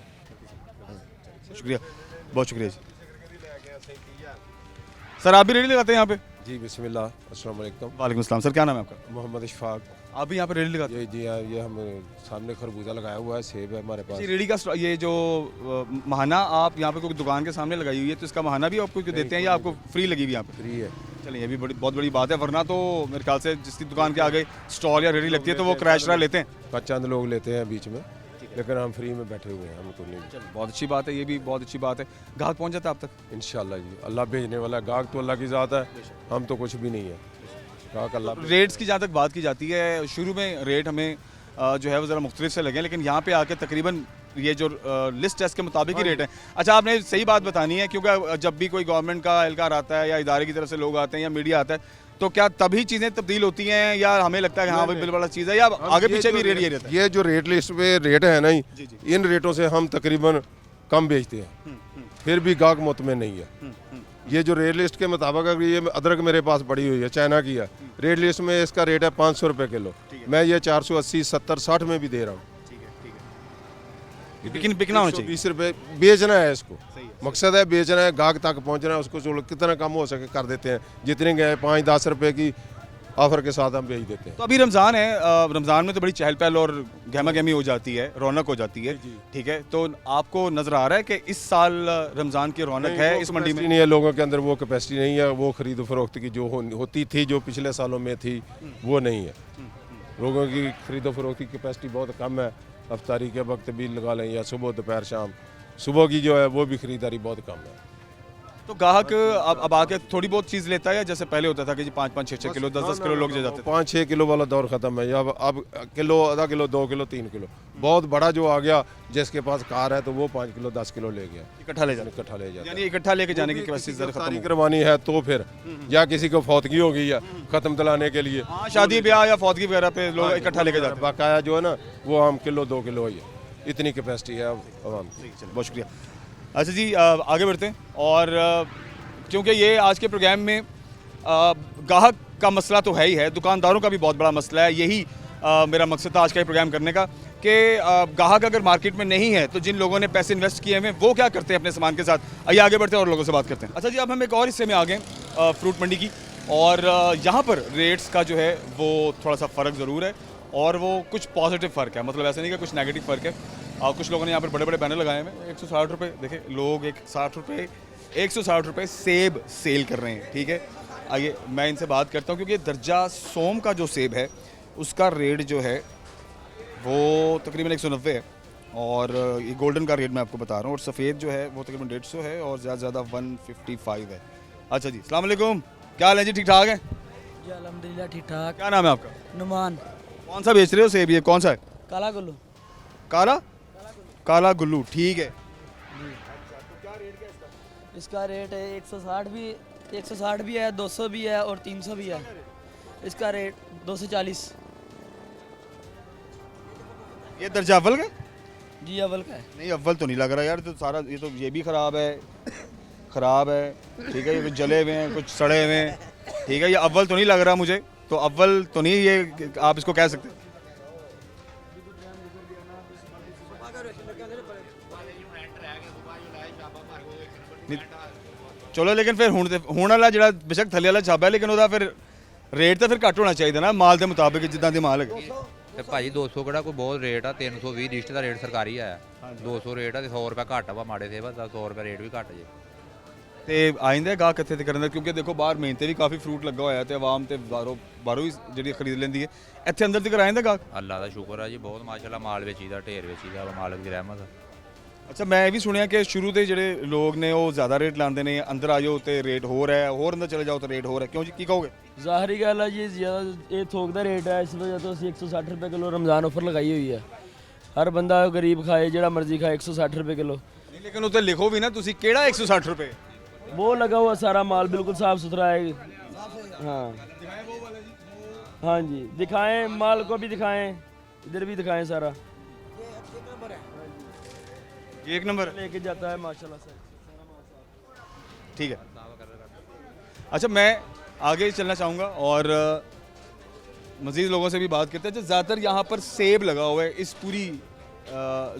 शुक्रिया, बहुत शुक्रिया जी। सर आप भी रेडी लगाते हैं यहाँ पे? जी बिस्मिल्लाह, अस्सलाम वालेकुम। वालेकुम अस्सलाम। सर क्या नाम है आपका? मोहम्मद इशफाक। आप भी यहाँ पे रेडी लगाते हैं? ये जी हाँ, ये हम सामने खरबूजा लगाया हुआ है, सेब है हमारे पास। ये रेडी का ये जो महाना आप यहाँ पे कोई दुकान के सामने लगाई हुई है, तो इसका महाना भी आपको देते हैं या आपको फ्री लगी हुई यहाँ पे? फ्री है। चलिए, ये भी बहुत बड़ी बात है, वरना तो मेरे ख्याल से जिसकी दुकान के आगे स्टॉल या रेडी लगती है तो वो क्रैश लेते हैं। चंद लोग लेते हैं बीच में, लेकिन हम फ्री में बैठे हुए हैं, हमको नहीं। बहुत अच्छी बात है, ये भी बहुत अच्छी बात है। ग्राहक पहुँच जाता है आप तक? इंशाल्लाह जी, अल्लाह भेजने वाला है। गाहक तो अल्लाह की ज़ात है, हम तो कुछ भी नहीं है। गाहक अल्लाह। रेट्स की जहाँ तक बात की जाती है, शुरू में रेट हमें जो है वो ज़रा मुख्तलिफ से लगे, लेकिन यहाँ पे आके तकरीबन ये जो लिस्ट है इसके मुताबिक ही रेट है। अच्छा, आपने सही बात बतानी है, क्योंकि जब भी कोई गवर्नमेंट का एहलकार आता है या इदारे की तरफ से लोग आते हैं या मीडिया आता है, तो क्या तभी चीज़ें तब्दील होती हैं या हमें लगता है कि हाँ भाई बिल वाला चीज़ है, या आगे पीछे भी रेट ये रहता है? ये जो रेट लिस्ट पे रेट है ना, इन रेटों से हम तकरीबन कम बेचते हैं, फिर भी गाहक मुतमिन नहीं है। ये जो रेट लिस्ट के मुताबिक, अगर ये अदरक मेरे पास पड़ी हुई है, चाइना की है, रेट लिस्ट में इसका रेट है 500 रुपये किलो, मैं ये 480, 70, 60 में भी दे रहा हूँ। लेकिन बिकना होना चाहिए। 20 रुपये बेचना है इसको, मकसद है बेचना है, गाहक तक पहुंचना है, उसको जो कितना कम हो सके कर देते हैं। जितने गए 5-10 रुपये की ऑफर के साथ हम बेच देते हैं। तो अभी रमज़ान है, रमज़ान में तो बड़ी चहल पहल और गहमा गहमी हो जाती है, रौनक हो जाती है, ठीक है। तो आपको नज़र आ रहा है कि इस साल रमज़ान की रौनक है इस मंडी में? नहीं है, लोगों के अंदर वो कैपेसिटी नहीं है, वो खरीद फरोख्त की जो होती थी, जो पिछले सालों में थी, वो नहीं है। लोगों की खरीदो फरोख्त की कैपेसिटी बहुत कम है। अफ्तारी के वक्त भी लगा लें या सुबह दोपहर शाम, सुबह की जो है वो भी खरीदारी बहुत कम है। तो ग्राहक अब आके थोड़ी बहुत चीज़ लेता है, या जैसे पहले होता था कि जी 5-5, 6-6 किलो, 10-10 किलो लोग ले जाते थे? 5-6 किलो वाला दौर ख़त्म है। अब किलो, आधा किलो, 2 किलो, 3 किलो। बहुत बड़ा जो आ गया, जिसके पास कार है तो वो 5 किलो, 10 किलो ले गया, इकट्ठा ले जाते, यानी इकट्ठा लेके जाने की कैपेसिटी ज़रा खत्म हो। करवानी है तो फिर, या किसी को फौतगी हो गई है ख़त्म दिलाने के लिए, हाँ, शादी ब्याह या फौतगी वगैरह पे लोग इकट्ठा लेके जाते हैं। बकाया जो है ना, वो हम किलो 2 किलो ही है, इतनी कैपेसिटी है आवाम की। बहुत शुक्रिया। अच्छा जी, आगे बढ़ते हैं, और क्योंकि ये आज के प्रोग्राम में ग्राहक का मसला तो है ही है, दुकानदारों का भी बहुत बड़ा मसला है। यही मेरा मकसद था आज का ये प्रोग्राम करने का कि ग्राहक अगर मार्केट में नहीं है तो जिन लोगों ने पैसे इन्वेस्ट किए हैं वो क्या करते हैं अपने सामान के साथ। आइए आगे बढ़ते हैं और लोगों से बात करते हैं। अच्छा जी, अब हम एक और हिस्से में आ गए फ्रूट मंडी की, और यहाँ पर रेट्स का जो है वो थोड़ा सा फ़र्क ज़रूर है, और वो कुछ पॉजिटिव फ़र्क है, मतलब ऐसा नहीं कि कुछ नेगेटिव फ़र्क है। कुछ लोगों ने यहाँ पर बड़े बड़े बैनर लगाए हैं, 160 रुपये, देखें लोग 160 रुपये सेब सेल कर रहे हैं, ठीक है। आइए मैं इनसे बात करता हूँ, क्योंकि दर्जा सोम का जो सेब है उसका रेट जो है वो तकरीबन 190 है, और ये गोल्डन का रेट मैं आपको बता रहा हूँ, और सफ़ेद जो है वो तकरीबन 150 है, और ज़्यादा से ज़्यादा 155 है। अच्छा जी, अस्सलाम वालेकुम, क्या हाल है जी? ठीक ठाक है जी, अल्हम्दुलिल्लाह ठीक ठाक। क्या नाम है आपका? नुमान। कौन सा बेच रहे हो सेब? ये कौन सा है? काला गुल्लू। काला गुल्लू, ठीक है। इसका रेट है 160 भी है, 200 भी है और 300 भी है। इसका रेट 240। ये दर्जा अव्वल का? जी अव्वल का है। नहीं, अव्वल तो नहीं लग रहा यार, तो सारा ये भी ख़राब है, ठीक है। ये कुछ जले हुए हैं, कुछ सड़े हुए हैं, ठीक है। ये अव्वल तो नहीं लग रहा मुझे, तो अव्वल तो नहीं ये आप इसको कह सकते। चलो, लेकिन फिर हुण वाला ਜਿਹੜਾ बेशक थले वाला छाबा है, लेकिन ਉਹਦਾ फिर रेट तो फिर घट होना चाहिए ना माल के मुताबिक, जिद्दां दी माल है। ਤੇ ਭਾਜੀ 200 ਕਿਹੜਾ ਕੋਈ ਬਹੁਤ ਰੇਟ ਆ, 320 ਲਿਸਟ ਦਾ ਰੇਟ ਸਰਕਾਰੀ ਆਇਆ, 200 ਰੇਟ ਆ ਤੇ 100 ਰੁਪਏ ਘੱਟ ਵਾ ਮਾੜੇ ਸੇਬ ਦਾ, 100 ਰੁਪਏ ਰੇਟ ਵੀ ਘੱਟ ਜੇ। ਤੇ ਆਇੰਦੇ ਗਾਹਕ ਇੱਥੇ ਤੇ ਕਰਨ ਦਾ, ਕਿਉਂਕਿ ਦੇਖੋ ਬਾਹਰ ਮੇਨ ਤੇ ਵੀ ਕਾਫੀ ਫਰੂਟ ਲੱਗਾ ਹੋਇਆ ਤੇ ਆਵਾਮ ਤੇ ਬਾਹਰੋਂ ਵੀ ਜਿਹੜੀ ਖਰੀਦ ਲੈਂਦੀ ਹੈ, ਇੱਥੇ ਅੰਦਰ ਤੱਕ ਆਇੰਦਾ ਗਾਹਕ। ਅੱਲਾ ਦਾ ਸ਼ੁਕਰ ਆ ਜੀ, ਬਹੁਤ ਮਾਸ਼ਾਅੱਲਾ ਮਾਲ ਵੇਚੀਦਾ, ਢੇਰ ਵੇਚੀਦਾ, ਮਾਲਕ ਦੀ ਰਹਿਮਤ ਆ। ਅੱਛਾ, ਮੈਂ ਇਹ ਵੀ ਸੁਣਿਆ ਕਿ ਸ਼ੁਰੂ ਦੇ ਜਿਹੜੇ ਲੋਕ ਨੇ ਉਹ ਜ਼ਿਆਦਾ ਰੇਟ ਲਾਉਂਦੇ ਨੇ, ਅੰਦਰ ਆ ਜਾਓ ਤੇ ਰੇਟ ਹੋਰ ਹੈ, ਹੋਰ ਅੰਦਰ ਚਲੇ ਜਾਓ ਤਾਂ ਰੇਟ ਹੋਰ ਹੈ, ਕਿਉਂ ਜੀ, ਕੀ ਕਹੋਗੇ? ਜ਼ਾਹਰੀ ਗੱਲ ਹੈ ਜੀ, ਜ਼ਿਆਦਾ ਇਹ ਥੋਕ ਦਾ ਰੇਟ ਹੈ, ਇਸ ਵਜ੍ਹਾ ਤੋਂ ਅਸੀਂ 160 ਰੁਪਏ ਕਿਲੋ ਰਮਜ਼ਾਨ ਆਫਰ ਲਗਾਈ ਹੋਈ ਹੈ। ਹਰ ਬੰਦਾ ਗਰੀਬ ਖਾਏ, ਜਿਹੜਾ ਮਰਜ਼ੀ ਖਾਏ, 160 ਰੁपए किलो। नहीं, लेकिन उत्ते लिखो भी ना तुसी केड़ा 160 रुपए, वो लगा हुआ सारा माल बिल्कुल साफ सुथरा है। हाँ हाँ जी, दिखाएं माल को भी, दिखाएं इधर भी दिखाएं सारा। ये एक नंबर लेके जाता है माशाल्लाह से। ठीक है। अच्छा, मैं आगे चलना चाहूँगा और मज़ीद लोगों से भी बात करते हैं। ज़्यादातर यहाँ पर सेब लगा हुआ है, इस पूरी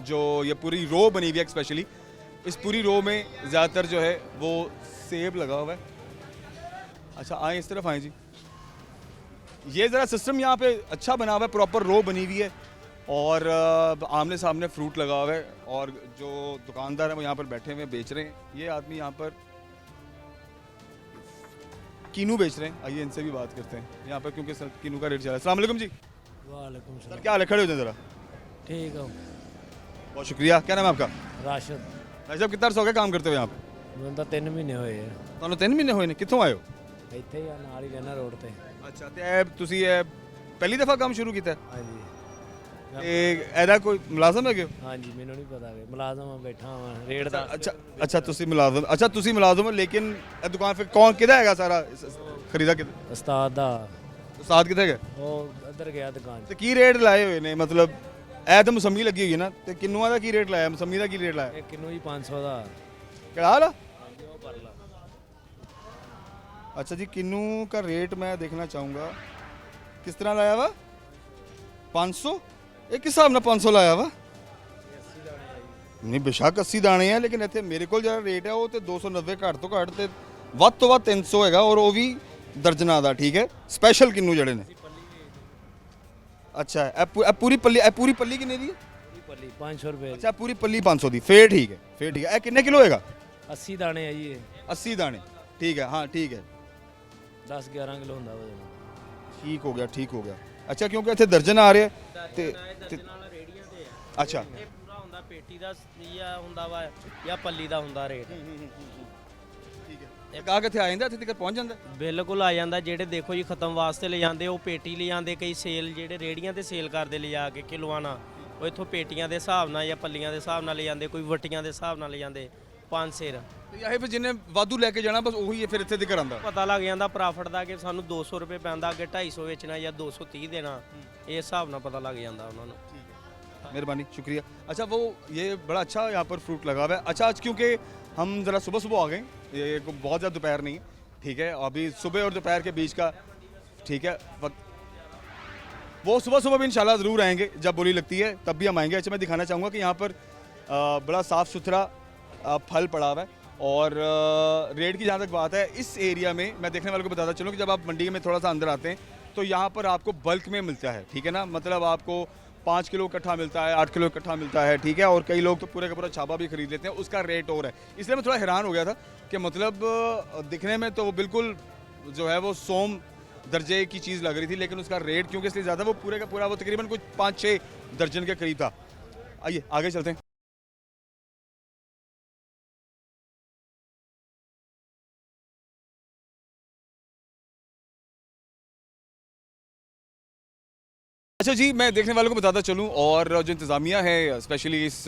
जो ये पूरी रो बनी हुई है, स्पेशली इस पूरी रो में ज़्यादातर जो है वो सेब लगा हुआ है। अच्छा, आए इस तरफ आए जी, ये ज़रा सिस्टम यहाँ पे अच्छा बना हुआ है, प्रॉपर रो बनी हुई है और आमने सामने फ्रूट लगा हुआ है और जो दुकानदार हैं वो यहाँ पर बैठे हुए बेच रहे हैं। ये आदमी यहाँ पर कीनू बेच रहे हैं, आइए इनसे भी बात करते हैं यहाँ पर, क्योंकि कीनू का रेट चल रहा है। अस्सलाम वालेकुम जी। वालेकुम सर, क्या हाल है, खड़े हो जाए ज़रा। ठीक है। बहुत शुक्रिया। क्या नाम है आपका? राशिद। भाई साहब, कितना अर्सा हो गया काम करते हुए यहाँ पे? ਮੈਨੂੰ ਤਾਂ 3 ਮਹੀਨੇ ਹੋਏ ਆ ਤੁਹਾਨੂੰ 3 ਮਹੀਨੇ ਹੋਏ ਨੇ, ਕਿੱਥੋਂ ਆਏ ਹੋ? ਇੱਥੇ ਹੀ ਆ, ਨਾਲ ਹੀ ਰਹਿਣਾ ਰੋਡ ਤੇ। ਅੱਛਾ, ਤੇ ਇਹ ਤੁਸੀਂ ਇਹ ਪਹਿਲੀ ਦਫਾ ਕੰਮ ਸ਼ੁਰੂ ਕੀਤਾ? ਹਾਂਜੀ ਤੇ ਇਹਦਾ ਕੋਈ ਮੁਲਾਜ਼ਮ ਹੈਗੇ ਹੋ? ਹਾਂਜੀ, ਮੈਨੂੰ ਨਹੀਂ ਪਤਾ ਕਿ ਮੁਲਾਜ਼ਮ ਆ, ਬੈਠਾ ਹਾਂ ਰੇਟ ਦਾ। ਅੱਛਾ ਅੱਛਾ, ਤੁਸੀਂ ਮੁਲਾਜ਼ਮ, ਅੱਛਾ ਤੁਸੀਂ ਮੁਲਾਜ਼ਮ ਹੋ, ਲੇਕਿਨ ਇਹ ਦੁਕਾਨ ਫਿਰ ਕੌਣ ਕਿਹਦਾ ਹੈਗਾ ਸਾਰਾ ਖਰੀਦਾ? ਕਿਹਦਾ ਉਸਤਾਦ ਦਾ। ਉਸਤਾਦ ਕਿੱਥੇ ਹੈਗਾ? ਉਹ ਅੰਦਰ ਗਿਆ ਦੁਕਾਨ ਤੇ ਕੀ ਰੇਟ ਲਾਏ ਹੋਏ ਨੇ? ਮਤਲਬ ਇਹ ਤਾਂ ਮੌਸਮੀ ਲੱਗੀ ਹੋਈ ਹੈ ਨਾ, ਤੇ ਕਿੰਨੂਆਂ ਦਾ ਕੀ ਰੇਟ ਲਾਇਆ, ਮੌਸਮੀ ਦਾ ਕੀ ਰੇਟ ਲਾਇਆ? ਇਹ ਕਿੰਨੂ ਜੀ 500 ਦਾ। ਕਿਹੜਾ ਹਾਲ ਆ? ਉਹ ਕਰ ਲਾ। अच्छा जी, किन्नू का रेट मैं देखना चाहूँगा, किस तरह लाया वा? 500? ये किस हिसाब नाल 500 लाया वा? नहीं, बेशक 80 दाने हैं, लेकिन इतने मेरे को जो रेट है वो तो 290 घट तो घट ते ਵੱਧ ਤੋਂ ਵੱਧ 300 हैगा, और वो भी दर्जना ਦਾ। ठीक है, स्पेशल किन्नू जड़े ने। अच्छा, ਇਹ पूरी पल्ली किन्ने दी? पूरी पल्ली 500 रुपए। अच्छा, पूरी पल्ली 500 दी, फिर ठीक है, फिर ठीक है। ਇਹ ਕਿੰਨੇ किलो होएगा? 80 दाने है जी। 80 दाने, ठीक है, हाँ ठीक है, 10-11 किलो ਹੁੰਦਾ ਵਜਨ। ठीक हो गया, ठीक हो गया। अच्छा, क्योंकि ਇੱਥੇ ਦਰਜਨ ਆ ਰਿਹਾ ਤੇ ਨਾਲ ਰੇੜੀਆਂ ਤੇ ਆ। ਅੱਛਾ, ਇਹ ਪੂਰਾ ਹੁੰਦਾ ਪੇਟੀ ਦਾ ਜਾਂ ਹੁੰਦਾ ਵਾ ਜਾਂ ਪੱਲੀ ਦਾ ਹੁੰਦਾ ਰੇਟ। ਠੀਕ ਹੈ। ਇਹ ਗਾਹਕ ਇੱਥੇ ਆ ਜਾਂਦਾ, ਇੱਥੇ ਤੱਕ ਪਹੁੰਚ ਜਾਂਦਾ? ਬਿਲਕੁਲ ਆ ਜਾਂਦਾ। ਜਿਹੜੇ ਦੇਖੋ ਜੀ ਖਤਮ ਵਾਸਤੇ ਲੈ ਜਾਂਦੇ, ਉਹ ਪੇਟੀ ਲੈ ਜਾਂਦੇ। ਕਈ ਸੇਲ ਜਿਹੜੇ ਰੇੜੀਆਂ ਤੇ ਸੇਲ ਕਰਦੇ ਲਿਜਾ ਕੇ ਕਿਲੋਆਂ ਨਾਲ, ਉਹ ਇੱਥੋਂ ਪੇਟੀਆਂ ਦੇ ਹਿਸਾਬ ਨਾਲ ਜਾਂ ਪੱਲੀਆਂ ਦੇ ਹਿਸਾਬ ਨਾਲ ਲੈ ਜਾਂਦੇ, ਕੋਈ ਵਟੀਆਂ ਦੇ ਹਿਸਾਬ ਨਾਲ ਲੈ ਜਾਂਦੇ। 5 ਸੇਰ ਇਹ ਫਿਰ ਜਿੰਨੇ ਵਾਧੂ ਲੈ ਕੇ ਜਾਣਾ ਬਸ ਉਹੀ ਹੈ, ਫਿਰ ਇੱਥੇ ਤੱਕ ਆਉਂਦਾ। ਪਤਾ ਲੱਗ ਜਾਂਦਾ ਪ੍ਰੋਫਿਟ ਦਾ ਕਿ ਸਾਨੂੰ 200 ਰੁਪਏ ਪੈਂਦਾ, ਅੱਗੇ 250 ਵੇਚਣਾ ਜਾਂ 230 ਦੇਣਾ, ਇਹ ਹਿਸਾਬ ਨਾਲ ਪਤਾ ਲੱਗ ਜਾਂਦਾ ਉਹਨਾਂ ਨੂੰ। मेहरबानी, शुक्रिया। अच्छा, वो ये बड़ा अच्छा यहाँ पर फ्रूट लगा हुआ है। अच्छा, आज क्योंकि हम ज़रा सुबह सुबह आ गए, ये बहुत ज़्यादा दोपहर नहीं है, ठीक है, अभी सुबह और दोपहर के बीच का, ठीक है, वक्त वो सुबह सुबह भी इंशाल्लाह ज़रूर आएंगे, जब बोली लगती है तब भी हम आएंगे। अच्छा, मैं दिखाना चाहूँगा कि यहाँ पर बड़ा साफ़ सुथरा फल पड़ा हुआ है और रेट की जहाँ तक बात है, इस एरिया में मैं देखने वालों को बताता चलूँ कि जब आप मंडी में थोड़ा सा अंदर आते हैं तो यहाँ पर आपको बल्क में मिलता है, ठीक है ना, मतलब आपको 5 किलो इकट्ठा मिलता है, 8 किलो इकट्ठा मिलता है, ठीक है, और कई लोग तो पूरे का पूरा छापा भी खरीद लेते हैं, उसका रेट और है। इसलिए मैं थोड़ा हैरान हो गया था कि मतलब दिखने में तो बिल्कुल जो है वो सोम दर्जे की चीज़ लग रही थी, लेकिन उसका रेट क्योंकि इसलिए ज़्यादा, वो पूरे का पूरा वो तकरीबन कुछ 5-6 दर्जन के करीब था। आइए आगे चलते हैं। अच्छा जी, मैं देखने वालों को बताता चलूं और जो इंतज़ामिया है स्पेशली इस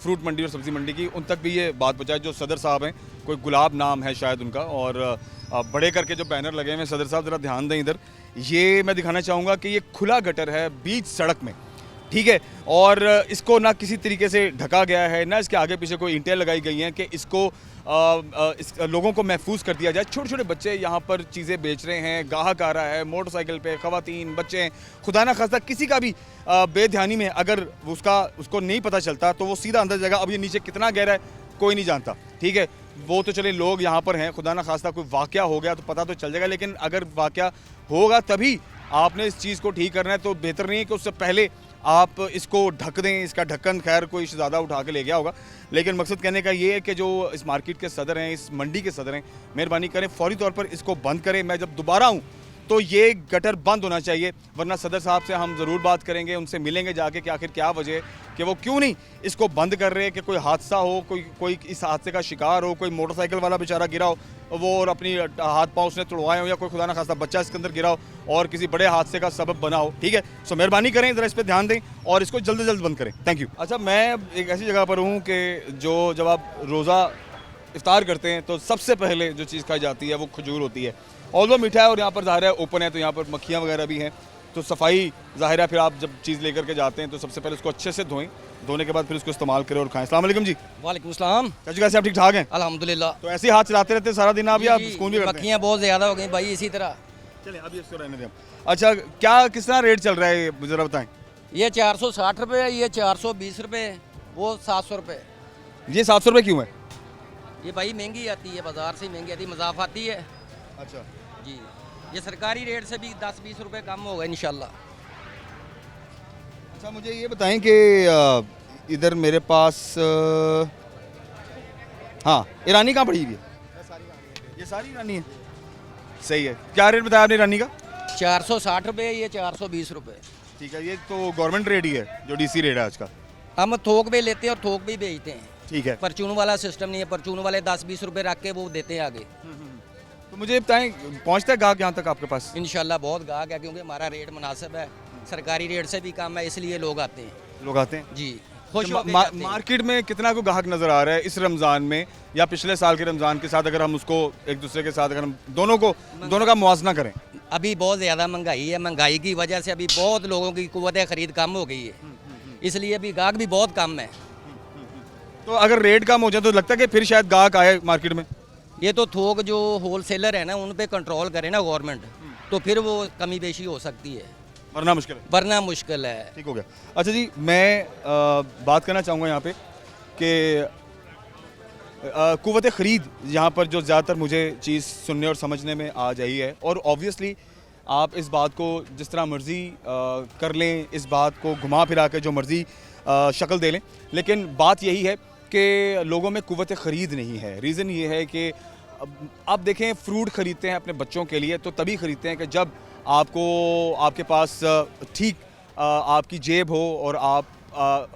फ्रूट मंडी और सब्ज़ी मंडी की, उन तक भी ये बात पहुंचाए। जो सदर साहब हैं, कोई गुलाब नाम है शायद उनका, और बड़े करके जो बैनर लगे हुए हैं, सदर साहब ज़रा ध्यान दें इधर। ये मैं दिखाना चाहूँगा कि ये खुला गटर है बीच सड़क में, ठीक है, और इसको ना किसी तरीके से ढका गया है, ना इसके आगे पीछे कोई ईंटें लगाई गई हैं कि इसको इस लोगों को महफूज कर दिया जाए। छोटे छोटे बच्चे यहाँ पर चीज़ें बेच रहे हैं, गाहक आ रहा है मोटरसाइकिल पे, ख़वातीन, बच्चे, खुदा ना खास्ता किसी का भी बेध्यानी में अगर उसको नहीं पता चलता तो वो सीधा अंदर जाएगा। अब ये नीचे कितना गहरा है कोई नहीं जानता, ठीक है, वो तो चले लोग यहाँ पर हैं, खुदा ना खास्ता कोई वाक़या हो गया तो पता तो चल जाएगा, लेकिन अगर वाक़या होगा तभी आपने इस चीज़ को ठीक करना है तो बेहतर नहीं है कि उससे पहले आप इसको ढक दें। इसका ढक्कन खैर कोई ज़्यादा उठा के ले गया होगा, लेकिन मकसद कहने का ये है कि जो इस मार्केट के सदर हैं, इस मंडी के सदर हैं, मेहरबानी करें फौरी तौर पर इसको बंद करें। मैं जब दोबारा हूँ तो ये गटर बंद होना चाहिए, वरना सदर साहब से हम ज़रूर बात करेंगे, उनसे मिलेंगे जाके कि आखिर क्या वजह है कि वो क्यों नहीं इसको बंद कर रहे हैं। कि कोई हादसा हो, कोई इस हादसे का शिकार हो, कोई मोटरसाइकिल वाला बेचारा गिरा हो वो और अपनी हाथ पाँव उसने तोड़वाए हो, या कोई खुदा ना खास्ता बच्चा इसके अंदर गिरा हो और किसी बड़े हादसे का सबब बना हो। ठीक है, सो मेहरबानी करें ज़रा इस पर ध्यान दें और इसको जल्द से जल्द बंद करें। Thank you. अच्छा, मैं एक ऐसी जगह पर हूँ कि जब आप रोज़ा इफ्तार करते हैं तो सबसे पहले जो चीज़ खाई जाती है वो खजूर होती है। ऑल्दो मीठा है और यहाँ पर ज़ाहिर है ओपन है, तो यहाँ पर मक्खियाँ वगैरह भी हैं, तो सफाई ज़ाहिर है। फिर आप जब चीज़ लेकर के जाते हैं तो सबसे पहले उसको अच्छे से धोएं, धोने के बाद फिर उसको इस्तेमाल करें और खाएं। अस्सलाम वालेकुम जी। वालेकुम सलाम। चाची कैसे आप ठीक ठाक हैं? अल्हम्दुलिल्लाह। तो ऐसे ही हाथ चलाते रहते हैं सारा दिन आप, या सुकून भी करते हैं? मक्खियाँ बहुत ज़्यादा हो गई भाई, इसी तरह। चलें अभी इसको रहने दें। अच्छा, क्या किस तरह रेट चल रहा है ज़रा बताएं। ये 460 रुपये है, ये 420 रुपये है, वो 700 रुपये। ये 700 रुपये क्यों है? ये भाई महंगी आती है, बाज़ार से महंगी आती है, मज़ाफ़ आती है। अच्छा जी, ये सरकारी रेट से भी 10-20 रुपये कम होगा इंशाल्लाह। अच्छा, मुझे ये बताएं कि इधर मेरे पास हाँ ईरानी कहाँ पड़ी हुई है? ये सारी ईरानी है। सही है। क्या रेट बताया आपने ईरानी का? 460 रुपये, ये 420 रुपये। ठीक है, ये तो गवर्नमेंट रेट ही है जो डीसी रेट है आज का। हम थोक पे लेते हैं और थोक भी बेचते हैं। ठीक है, परचून वाला सिस्टम नहीं है, परचून वाले 10-20 रुपये रख के वो देते हैं आगे। तो मुझे बताएं पहुँचता है गाहक यहाँ तक आपके पास? इंशाल्लाह बहुत गाहक है, क्योंकि हमारा रेट मुनासिब है, सरकारी रेट से भी कम है, इसलिए लोग आते हैं। लोग आते हैं जी, खुश होके तो जाते हैं। मार्केट में कितना को ग्राहक नज़र आ रहा है इस रमज़ान में या पिछले साल के रमज़ान के साथ, अगर हम उसको एक दूसरे के साथ अगर हम दोनों का मुआवजना करें? अभी बहुत ज़्यादा महंगाई है, महंगाई की वजह से अभी बहुत लोगों की कुव्वत ख़रीद कम हो गई है, इसलिए अभी गाहक भी बहुत कम है। तो अगर रेट कम हो जाए तो लगता है कि फिर शायद गाहक आए मार्केट में? ये तो थोक जो होलसेलर है ना, उन पे कंट्रोल करे ना गवर्नमेंट, तो फिर वो कमी बेशी हो सकती है, वरना मुश्किल है। वरना मुश्किल है। ठीक हो गया। अच्छा जी, मैं बात करना चाहूँगा यहाँ पे कि कुव्वत ख़रीद यहाँ पर जो ज़्यादातर मुझे चीज़ सुनने और समझने में आ जाही है, और ऑब्वियसली आप इस बात को जिस तरह मर्ज़ी कर लें, इस बात को घुमा फिरा के जो मर्ज़ी शक्ल दे लें, लेकिन बात यही है कि लोगों में कुव्वत ख़रीद नहीं है। रीज़न ये है कि आप देखें, फ्रूट ख़रीदते हैं अपने बच्चों के लिए तो तभी ख़रीदते हैं कि जब आपके पास ठीक आपकी जेब हो और आप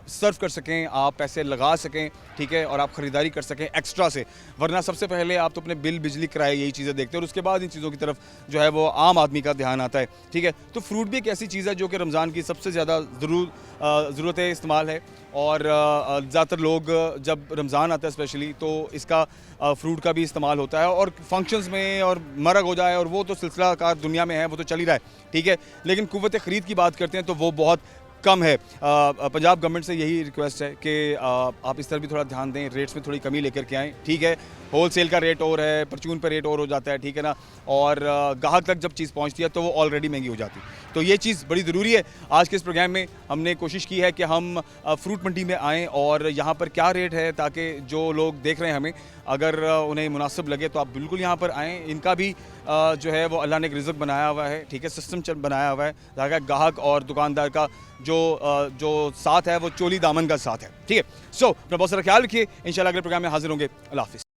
सर्व कर सकें, आप पैसे लगा सकें, ठीक है, और आप ख़रीदारी कर सकें एक्स्ट्रा से। वरना सबसे पहले आप तो अपने बिल, बिजली, किराए यही चीज़ें देखते हैं और उसके बाद इन चीज़ों की तरफ जो है वो आम आदमी का ध्यान आता है। ठीक है, तो फ्रूट भी एक ऐसी चीज़ है जो कि रमज़ान की सबसे ज़्यादा ज़रूरत इस्तेमाल है, और ज़्यादातर लोग जब रमज़ान आता है स्पेशली तो इसका फ्रूट का भी इस्तेमाल होता है, और फंक्शंस में और मरग हो जाए और वो तो सिलसिला कार दुनिया में है, वो तो चल ही रहा है। ठीक है, लेकिन कुव्वत ख़रीद की बात करते हैं तो वो बहुत कम है। पंजाब गवर्नमेंट से यही रिक्वेस्ट है कि आप इस तरफ भी थोड़ा ध्यान दें, रेट्स में थोड़ी कमी लेकर के आएँ। ठीक है, होलसेल का रेट और है, परचून पर रेट और हो जाता है, ठीक है ना, और गाहक तक जब चीज़ पहुंचती है तो वो ऑलरेडी महंगी हो जाती है। तो ये चीज़ बड़ी ज़रूरी है। आज के इस प्रोग्राम में हमने कोशिश की है कि हम फ्रूट मंडी में आएँ और यहाँ पर क्या रेट है, ताकि जो लोग देख रहे हैं हमें, अगर उन्हें मुनासिब लगे तो आप बिल्कुल यहाँ पर आएँ। इनका भी जो है वो अल्लाह ने एक रिज़्क़ बनाया हुआ है, ठीक है, सिस्टम बनाया हुआ है, ताकि गाहक और दुकानदार का जो साथ है वो चोली दामन का साथ है। ठीक है, सो अपना बहुत सारा ख्याल रखिए। इंशाल्लाह अगले प्रोग्राम में हाजिर होंगे। अल्लाह हाफ़िज़।